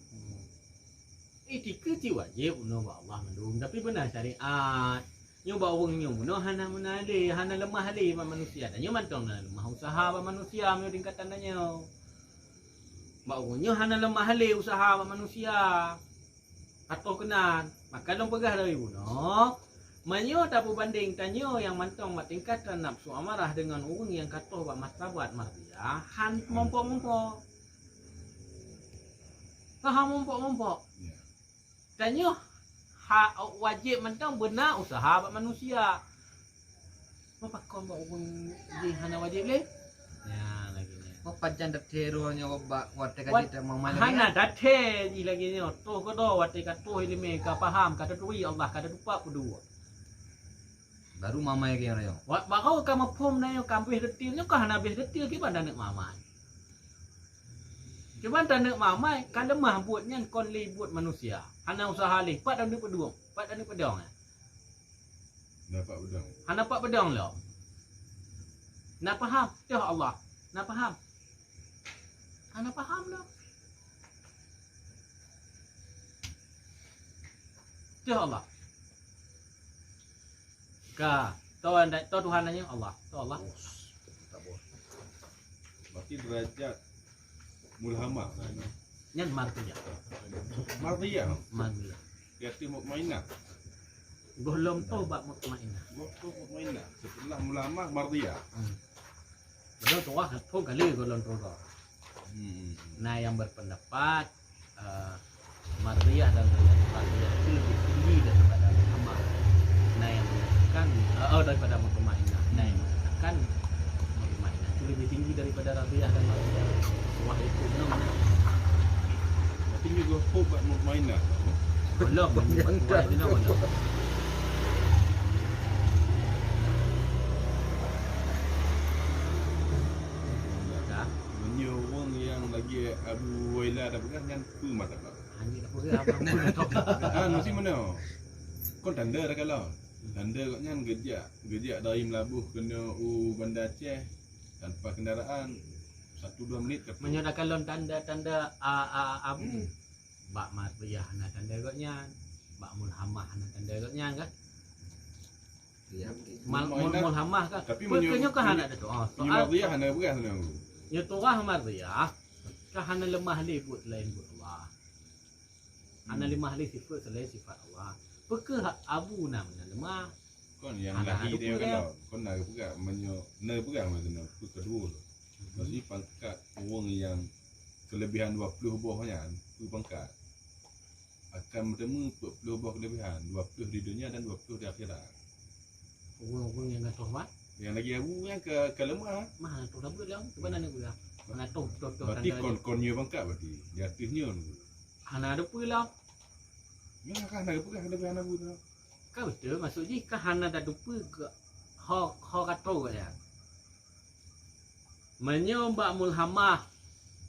Etika je wajib guna Allah mendung. Tapi benar syariat. Nyo bawa orang nyo guna hana menale, hana lemah le manusia. Dan nyo mantong lemah usaha manusia nyo tingkatan nyo. Bawa nyo hana lemah le usaha manusia. Atau kenan. Maka dong pegah dari guna. Manyo tak berbanding tanyo yang mantong mak tingkatan nafsu amarah dengan orang yang kata bak martabat martia han mompok-mompok. Faham mompok-mompok. Ya. Tanyo wajib mantong benar usaha bak manusia. Apa kon bak orang je hana wajib le? Ya lagi ni. Kau panjang detero nya obak wate kaji tak mau mana. Hana date ni lagi ni. Tu ko do wate katuh ilmu ka faham kata tuwi Allah kata dupa kedua. Baru mama yang kaya raya. Bakau ka mapom na yo kampih detil nyo ka hana beh detil ki bandang nek mamai. Cuman tak nak mamai kan lemah buatnya kon le buat manusia. Hana usaha le pat dan pedong. Pat dan pedong. Dapat pedang. Hana pat pedong lo. Nak faham? Ya Allah. Nak faham? Hana faham lo. Ya Allah. Ka, Tuhan nanya Allah. Allah. Berarti derajat mulhamah. Nyan martiyah. Mardiyah. Martiyah. Yaitu mukmainah. Golom taubat mutmainnah. Waktu mutmainah setelah mulamah mardiyah. Betul tu lah, tu kali golom tu. Nah, yang berpendapat mardiyah dan mardiyah itu lebih tinggi daripada amal. Nah, yang mengatakan daripada mutmainnah. Nah, yang mengatakan mutmainnah itu lebih tinggi daripada radiyah dan mardiyah. Wah, itu benar. Tapi juga taubat mutmainah. Golom mutmainnah itu nama. Menyo orang yang lagi Abu Waila dah pegang kan tu mata tak. Hanya tak boleh apa Mesti mana? Kau tanda dah kalau. Tanda katnya gejak dari Melabuh kena Bandar Aceh tanpa kendaraan 1-2 menit ke. menyodakkan lon tanda-tanda abu. Bak mardiyah na tanda gotnya. Bak mulhamah na tanda gotnya kan. Ya. Mulhamah kan. Tapi Pekenya kan ada tu. Soal mardiyah hana beras sana. Ya turah mardiyah. Kahana lemah lebut lain buat Allah. Ana lemah le sifat selain sifat Allah. Pekeh abu na mana lemah. Kon yang Ada lahir dia pun kalau kon nak pegang menyo ne pegang macam tu kedua. Maksudnya pangkat orang yang kelebihan 20 buahnya tu pangkat akan bertemu 20 buah kelebihan, 20 di dunia dan 20 di akhirat. Orang-orang yang ngatoh mat. Yang lagi abu yang ke lemah. Mah tu dah belah. Tu mana nak belah. Ngatoh tu Berarti konnya pangkat berarti di atasnya tu. Hana ada pula. Ya kan nak pegang kelebihan abu tu. Kau betul maksudnya kahana dah dupa ke ho kato ya. Menyoba mulhamah.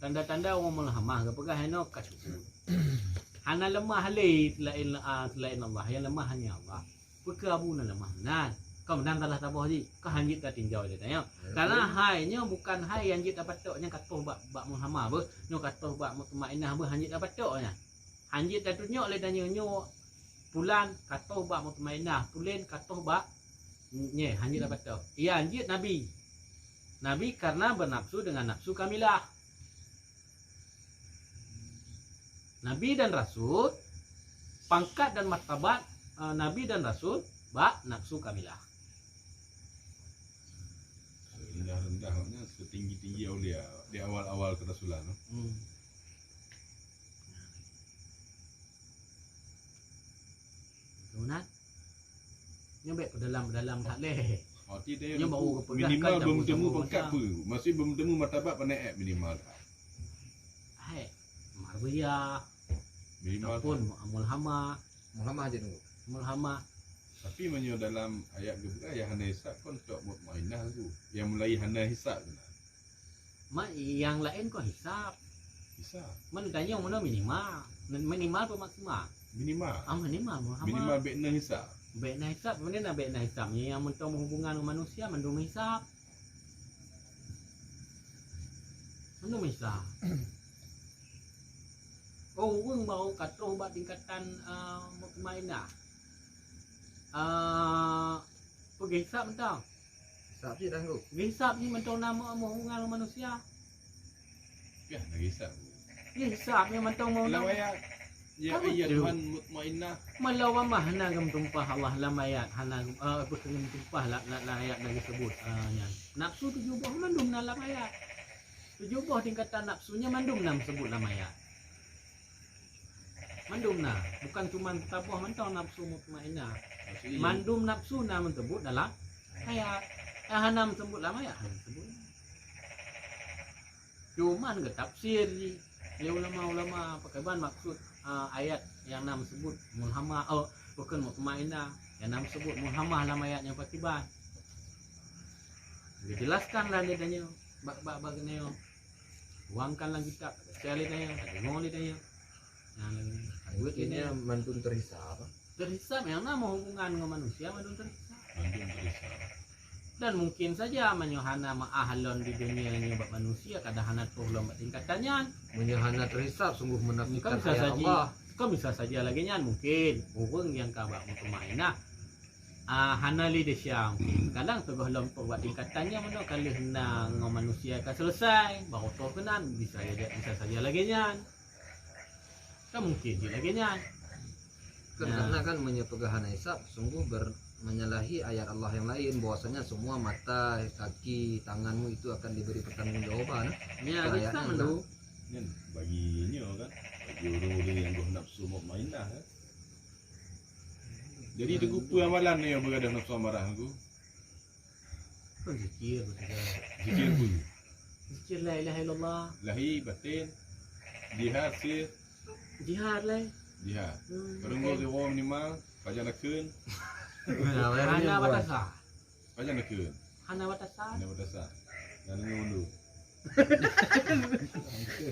Tanda-tanda orang mulhamah ke pegah heno kacuku. Hana lemah le selain Allah, yang lemah hanya Allah. Peke abu na lemah nan. Kau menang telah tabah ji. Kau hanjit dah tinjau dia tanya. Karena hainya bukan hai yang hanjit dapat toknya katuh bak mulhamah ber. Nyo katuh bak mutmainnah ber hanjit dapat toknya. Hanjit dah tunjuk le tanya nyo pulan katuh bak mutmainnah, tulen katuh bak nye hanjit dapat tok. Ia hanjit nabi. Nabi karena bernafsu dengan nafsu kamilah. Nabi dan Rasul, pangkat dan martabat Nabi dan Rasul, bak nafsu kamilah. Rendah-rendahnya setinggi-tinggi aulia di awal-awal kerasulan. Sunat. Nyobek ke dalam tak leh. Arti dia Dia baru kepegang minimal kan, belum dah temu pun pangkat dah. apa. Maksudnya belum temu martabat pandai minimal. Hai, marbiyah, Minimal. ataupun mulhamah, Muhammad aja dulu. mulhamah. Tapi menyo dalam ayat gebelah yang hana hisab kon tok mutmainah tu. Yang mulai hana hisab tu. Mak yang lain kau hisap. Hisab. Mana tanya mana minimal. Minimal atau maksimal? Minimal. Minimal mulhamah. Minimal bekna hisab. Baik nak hisap, mana nak baik nak hisap? Yang mentang hubungan dengan manusia, mandum hisap. Mandum hisap. Orang baru kata ubat tingkatan mutmainnah. Pergi hisap mentang. Hisab je dah tu. Pergi hisap ni mentang nama hubungan dengan manusia. Ya, nak hisab. Dia hisap ni mentang mau Dalam nama. ayat ya Apa ayat tu? Tuhan mutmainah. Malawa mahna gam tumpah Allah lam ayat hana berkengin tumpah la ayat lagi sebut nya. Nafsu tujuh buah mandum dalam ayat. Tujuh buah tingkatan nafsunya mandum nam sebut dalam ayat. Mandum nah, bukan cuma tabuh mentang nafsu mutmainnah. Maksudnya Mandum nafsu nam sebut dalam ayat. Hanam sebut dalam ayat, hanam sebut. Cuman ke tafsir je. Ya ulama-ulama pakai ban maksud ayat yang nam sebut mulhamah bukan mutmainnah, yang nam sebut mulhamah dalam ayat yang pakai ban. Dia jelaskanlah dia tanya bab bagian uangkanlah kitab, saya lihat tanya, tengok lihat tanya. Yang buat ini Artinya mantun terhisab. terhisap yang nama hubungan dengan manusia mandum terhisap. mandum terhisab. Dan mungkin saja menyohana ma'ahalon di dunia ini bab manusia kadang hana tuh lomba tingkatannya. Menyahana terhisab sungguh menafikan Kau bisa ayat saja, Allah. kau bisa saja lagi nyan mungkin orang yang kabak mutmainnah. Hana li desyang. Kadang tegoh lompok buat tingkatannya mana kali henang dengan manusia akan selesai, baru tu kenan bisa saja lagi nyan. Kan mungkin je lagi nyan. Karena kan menyepegahana hisab sungguh menyalahi ayat Allah yang lain bahwasanya semua mata, kaki, tanganmu itu akan diberi pertanggungjawaban. Ya, Ayatnya kita enggak. tu. Kan baginya kan bagi orang-orang yang dah nafsu mutmainah kan. Jadi teguh apa amalan ni yang berada nafsu amarah aku? Pun zikir betul. Zikir pun. Zikir la ilaha illallah. Lahir batin jihad sir Jihad lah. jihad. Perunggu ke orang minimal pajak nakun, Hana batasa. pajak nakun. Hana batasa. Ini berdasa. Dan dengan mundu.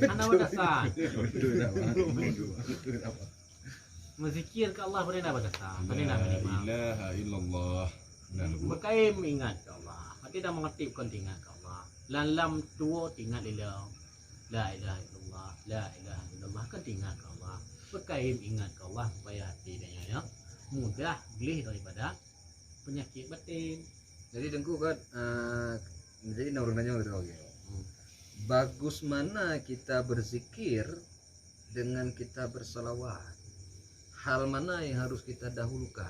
Hana batasa. Mundu apa? Menzikir ke Allah pada nak batasa. Pada nak La minimal. ilaha illallah. Dan Berkaim ingat ke Allah. Hati dah mengertibkan ingat ke Allah. Lam tua ingat ilah. La ilaha illallah. La ilaha illallah kan ingat ke Allah. Berkaim ingat ke Allah supaya hati dia ya mudah boleh daripada penyakit batin. Jadi dengku kan jadi orang nanya gitu lagi. Bagus mana kita berzikir dengan kita bersalawat? Hal mana yang harus kita dahulukan?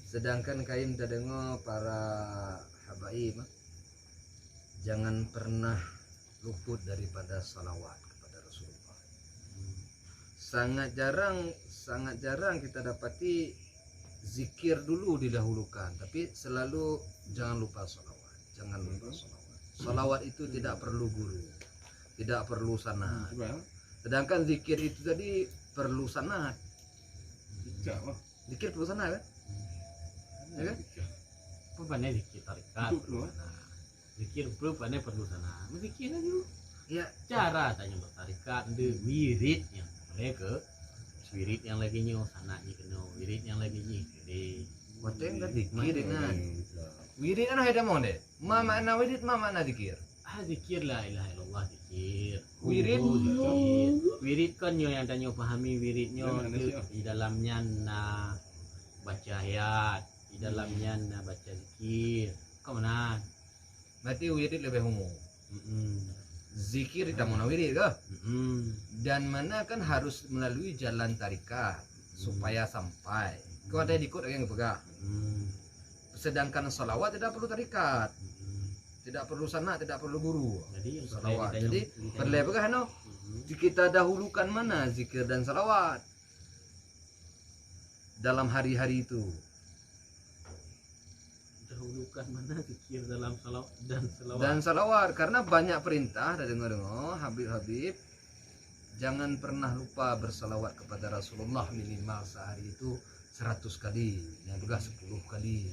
Sedangkan kain kita dengar para habaib jangan pernah luput daripada salawat kepada Rasulullah. Sangat jarang kita dapati zikir dulu didahulukan, tapi selalu jangan lupa salawat. Jangan lupa salawat. Salawat itu tidak perlu guru, tidak perlu sanad. Cuba. Sedangkan zikir itu tadi perlu sanad. Bijak lah. Zikir perlu sanad kan? Ya kan? Bijak. Apa pandai zikir tarikat? Duduk dulu, Zikir perlu pandai perlu sana. Zikir aja. Ya, Cara tanya bertarikat ada wirid yang boleh ke wirid yang lagi nyo sanaknya kena wirid yang lagi ni jadi Wateng kan zikir dengan Bijak. wirid ana heda monde. Ma makna wirid, ma makna zikir. zikir la ilaha illallah zikir Wirid? zikir wirid kan nyo yang tanya pahami wiridnya Mana tu siap? di dalamnya na baca ayat di dalamnya na baca zikir kau mana Berarti wirid lebih umum. mm Zikir tidak mau wirid ke? -mm. Dan mana kan harus melalui jalan tarikat supaya sampai. Kau ada dikut yang pegang. Sedangkan salawat tidak perlu tarikat, tidak perlu sanad, tidak perlu guru. Jadi yang Salawat. perlu Jadi ditanya- perlu pegang no? Kita dahulukan mana zikir dan salawat dalam hari-hari itu. dahulukan mana zikir dalam salawat dan salawat. Dan salawat karena banyak perintah dah dengar Habib jangan pernah lupa bersalawat kepada Rasulullah minimal sehari itu 100 kali, yang juga 10 kali.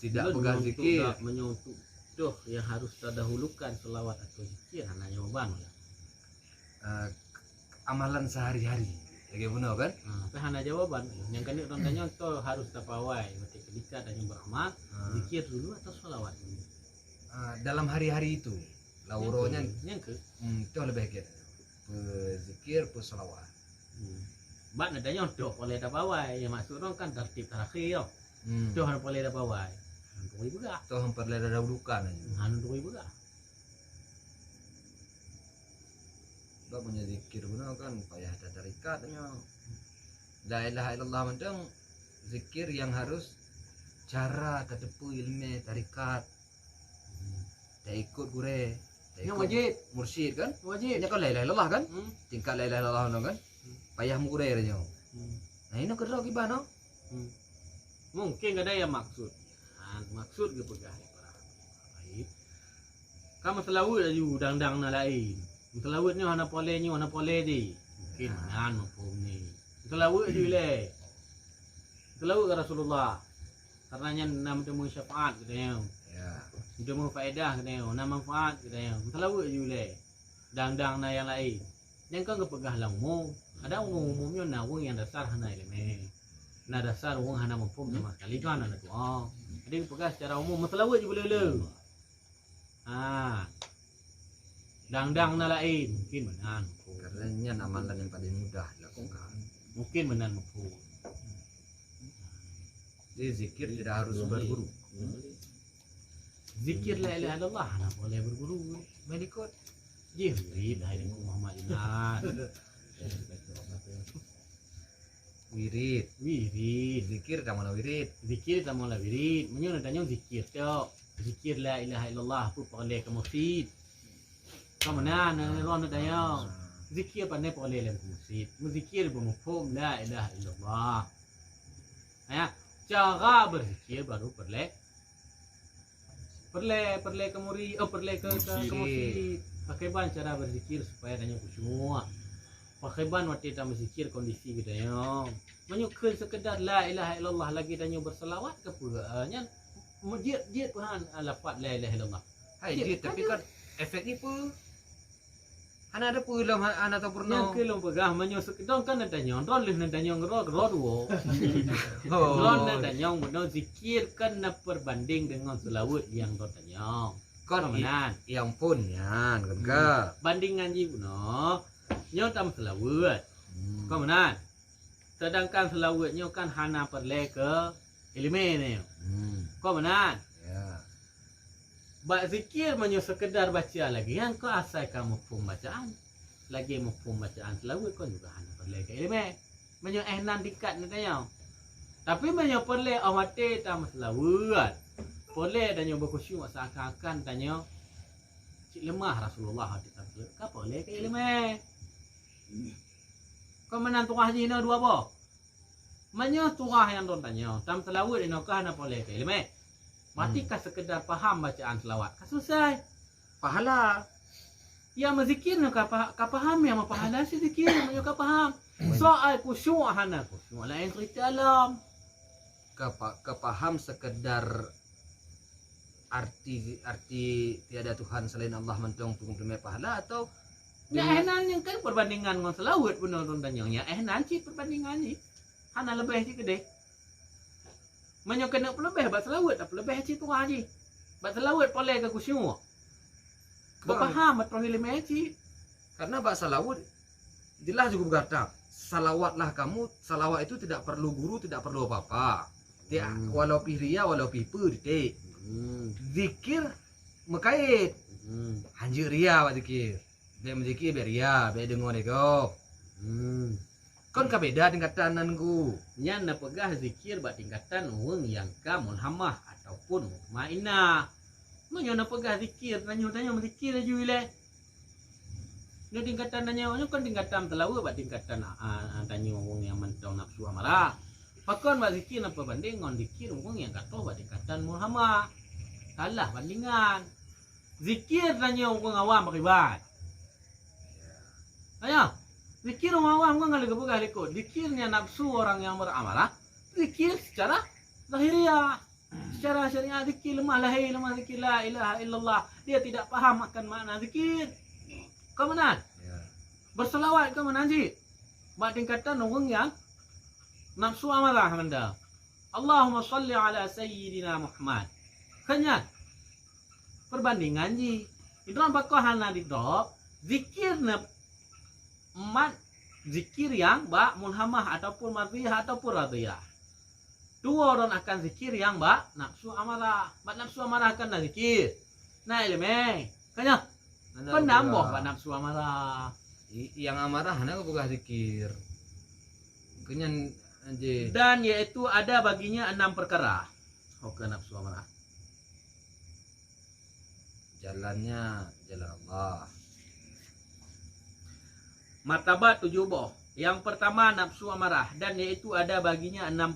Tidak pegang zikir. Menyentuh doh yang harus terdahulukan selawat atau zikir hanya jawaban ya. Amalan sehari-hari. Lagi benar kan? Tapi hanya jawaban. Yang kan orang tanya tu harus terpawai, berarti ketika dan yang beramal zikir dulu atau selawat dulu. Dalam hari-hari itu lauronya yang ke itu lebih baik. Zikir per salawat. Bak nadanya doh boleh terpawai. Yang maksud orang kan tertib terakhir yo. Doh harus boleh terpawai. Hantu juga. Itu hampir leda dahulukan aja. Hantu juga. Sebab punya zikir benar kan payah ada tarikatnya. La ilaha illallah macam zikir yang harus cara tetepu ilmu tarikat. Tak ikut gure. Tak Yang ikut wajib. mursyid kan? Wajib. Ini kan la ilaha illallah kan? Hmm. Tingkat la ilaha illallah no kan? Payah mugure aja. Nah ini kerja gimana no? Mungkin ada yang maksud. Maksud ke pegang baik. Kamu selalu aja udang-dang na lain. Selawat ni hana pole di. Mungkin nan mafhum ni. Selawat je le. Selawat ke Rasulullah. Karenanya nam temu syafaat katanya. Ya. Temu faedah katanya, nam manfaat katanya. Selawat je le. Dang-dang na yang lain. Yang kan kepegah lah umum. Ada umumnya na wong yang dasar hana ilmu. Na dasar wong hana mafhum sama sekali kan ana tu. Jadi kepegah secara umum selawat je boleh le. Dang-dang na lain mungkin benar mafhum. Karena amalan yang paling mudah dilakukan. Mungkin benar mafhum. Jadi zikir tidak harus berguru. Zikir la ilaha illallah nah boleh berguru. Melikot. Jibril hai dengan Muhammad Inas. Wirid. Zikir tak mana wirid. Zikir sama lah wirid. Menyo nak tanya zikir tu. Zikir la ilaha illallah apa boleh ke masjid. Kamu nak ron nak tanya. Zikir pandai boleh dalam masjid. Zikir bermufhum la ilaha illallah. Ya, cara berzikir baru perle ke muri, perle ke masjid. Pakai ban cara berzikir supaya tanya khusyuk. Pakai ban waktu kita berzikir kondisi kita ya. Menyukun sekedar la ilaha illallah lagi tanya berselawat ke punya. Dia Tuhan lafaz la ilaha illallah. Hai dia tapi kan efek ni apa? Ana ada pun dalam ana tahu Yang pernah. kelong pegah menyo sekedar kan nak tanya, ron leh nak tanya ro. Oh. Ron nak tanya benar zikir kan nak perbanding dengan selawat yang ron tanya. Kon Kamanan. yang pun yan gaga. Bandingan ji puno. Nyo tam selawat. Kamanan. Sedangkan selawatnya kan hana perle ke ilmu ni. Kamanan. Ya. Bak zikir menyo sekedar baca lagi yang kau asal kamu mafhum bacaan. Lagi mafhum bacaan selawat kau juga hanya perle ke ilmu. Menyo ehnan dikat ni tanya. Tapi menyo perle amate tam selawat. Perle tanya berkhusyuk seakan-akan tanya cik lemah Rasulullah hati tak ka perle ke ilmu. Kau menang turah haji ni dua apa? Menyo turah yang don tanya. Tam selawat ni kau hanya perle ke ilmu. Matikah sekedar faham bacaan selawat? Kan selesai. Pahala. Ya mazikir nak ka faham ya pahala si zikir nak ka faham. Soal khusyuk hana khusyuk lain cerita alam. Kepaham sekedar arti tiada Tuhan selain Allah mentong pemai pahala atau Ya ehnan yang kan perbandingan dengan selawat benar don tanya. Ya ehnan cik perbandingan ni. Hana lebih cik kedai. Menyo kena pelebih bab selawat tak pelebih cik tu haji. Bab selawat boleh ke khusyuk. Berfaham betul ilmu cik. karena bak salawat jelas juga berkata salawatlah kamu, salawat itu tidak perlu guru, tidak perlu apa-apa. Walau pihria walau pipu titik. Zikir mekait. Hanjir ria bak zikir. Dia menzikir biar ria, biar dengar deko. Kon ka beda tingkatan nanku. Nya na pegah zikir bak tingkatan orang yang ka mulhamah ataupun mutmainah. Menyo na pegah zikir tanya zikir aja ile. Ni tingkatan tanya kan tingkatan telawa bak tingkatan tanya orang yang mentong nafsu amarah. Pakon bak zikir apa banding ngon zikir orang yang kata bak tingkatan mulhamah. Salah bandingan. Zikir tanya orang awam beribadat. Tanya zikir orang awam kan kalau pegah ikut. Zikirnya nafsu orang yang beramarah. Zikir secara lahiriah. Secara syariah zikir lemah lahir, lemah zikir la ilaha illallah. Dia tidak faham akan makna zikir. Kau mana? Ya. Berselawat kau mana ji? Bak tingkatan orang yang nafsu amarah anda. Allahumma salli ala sayyidina Muhammad. Kanya perbandingan ji. Itu apa kau hana di drop zikir na zikir yang bak mulhamah ataupun madhiyah ataupun radhiyah. Dua orang akan zikir yang bak nafsu amarah. Bak nafsu amarah akan zikir. Nah ilmu. Kanya penambah bak nafsu amarah. Yang amarah hana kau buka zikir. Kenyan aje. Dan yaitu ada baginya 6 perkara. Oke nafsu amarah. Jalannya jalan Allah. Martabat 7 boh. Yang pertama nafsu amarah dan yaitu ada baginya 6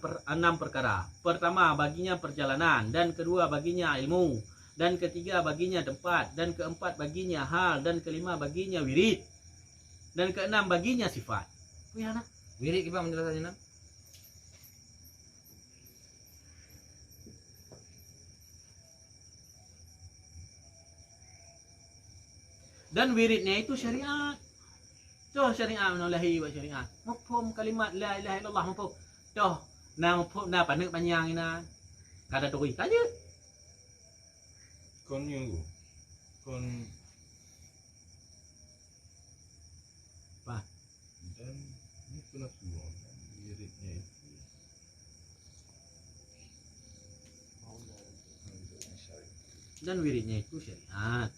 perkara. Pertama baginya perjalanan dan kedua baginya ilmu dan ketiga baginya tempat dan keempat baginya hal dan kelima baginya wirid dan keenam baginya sifat. Ya nah. Wirid kita menjelaskannya nak. Dan wiridnya itu syariat. Tuh syariat menolahi buat syariat. Mafhum kalimat la ilaha illallah mafhum. Tuh na mafhum na panek panjang ina. Kada doi kaje. Kon yang tu. Kon Apa? dan ni pun aku liritnya itu. Dan wiridnya itu syariat.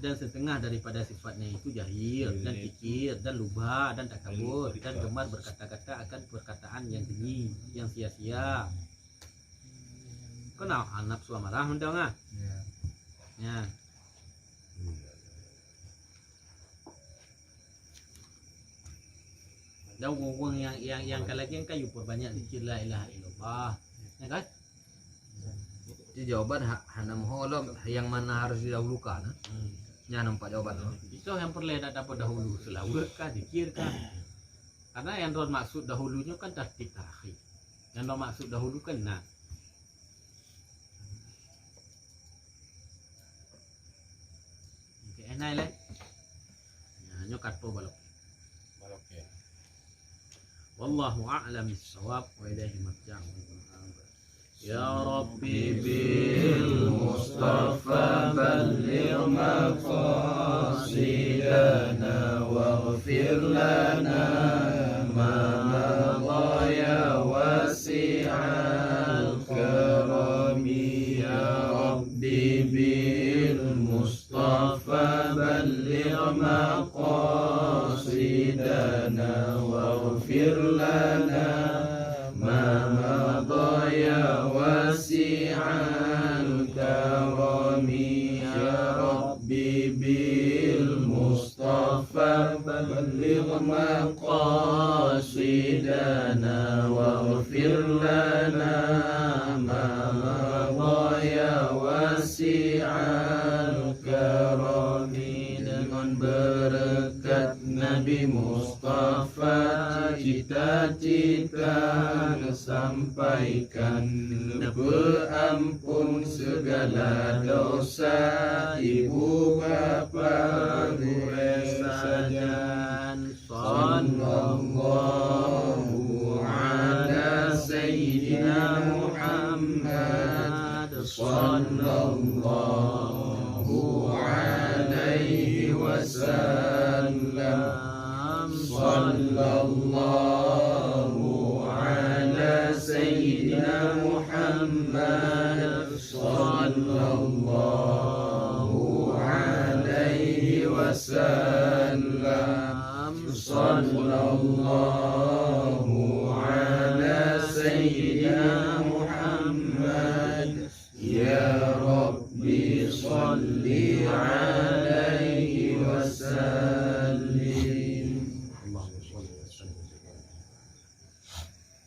dan setengah daripada sifatnya itu jahil dan kikir dan luba dan takabur dan gemar berkata-kata akan perkataan yang keji, yang sia-sia. Kenal anak suami marah mendong ah. Ya. Dan ngomong yang kalian kayu perbanyak zikir la ilaha illallah. Ya kan? Jadi jawaban hanam holom yang mana harus didahulukan. Ya nampak jawaban. Itu yang perlu dapat dahulu selawat kah zikir kah. Karena yang ron maksud dahulunya kan tartib terakhir. Yang ron maksud dahulu kan nah. Oke, enak lah. Ya, nyokat po balok. Okey. Wallahu a'lam bis-shawab wa ilaihi marja'u. Ya Rabbi bil Mustafa balligh maqasidana waghfir lana ma madha ya wasi'al karami. Ya Rabbi bil Mustafa balligh maqasidana waghfir lana ma madha ya wasi'al karami. Ya Rabbi bil Mustafa balligh maqasidana waghfir lana ma madha ya wasi'al karami. Dengan berkat Nabi Mustafa cita-cita sampaikan, berampun segala dosa ibu bapa guru sajan. Sallallahu ala sayyidina Muhammad, sallallahu alaihi wasallam. Sallallahu ala sayyidina Muhammad, sallallahu alaihi wasallam. Sallallahu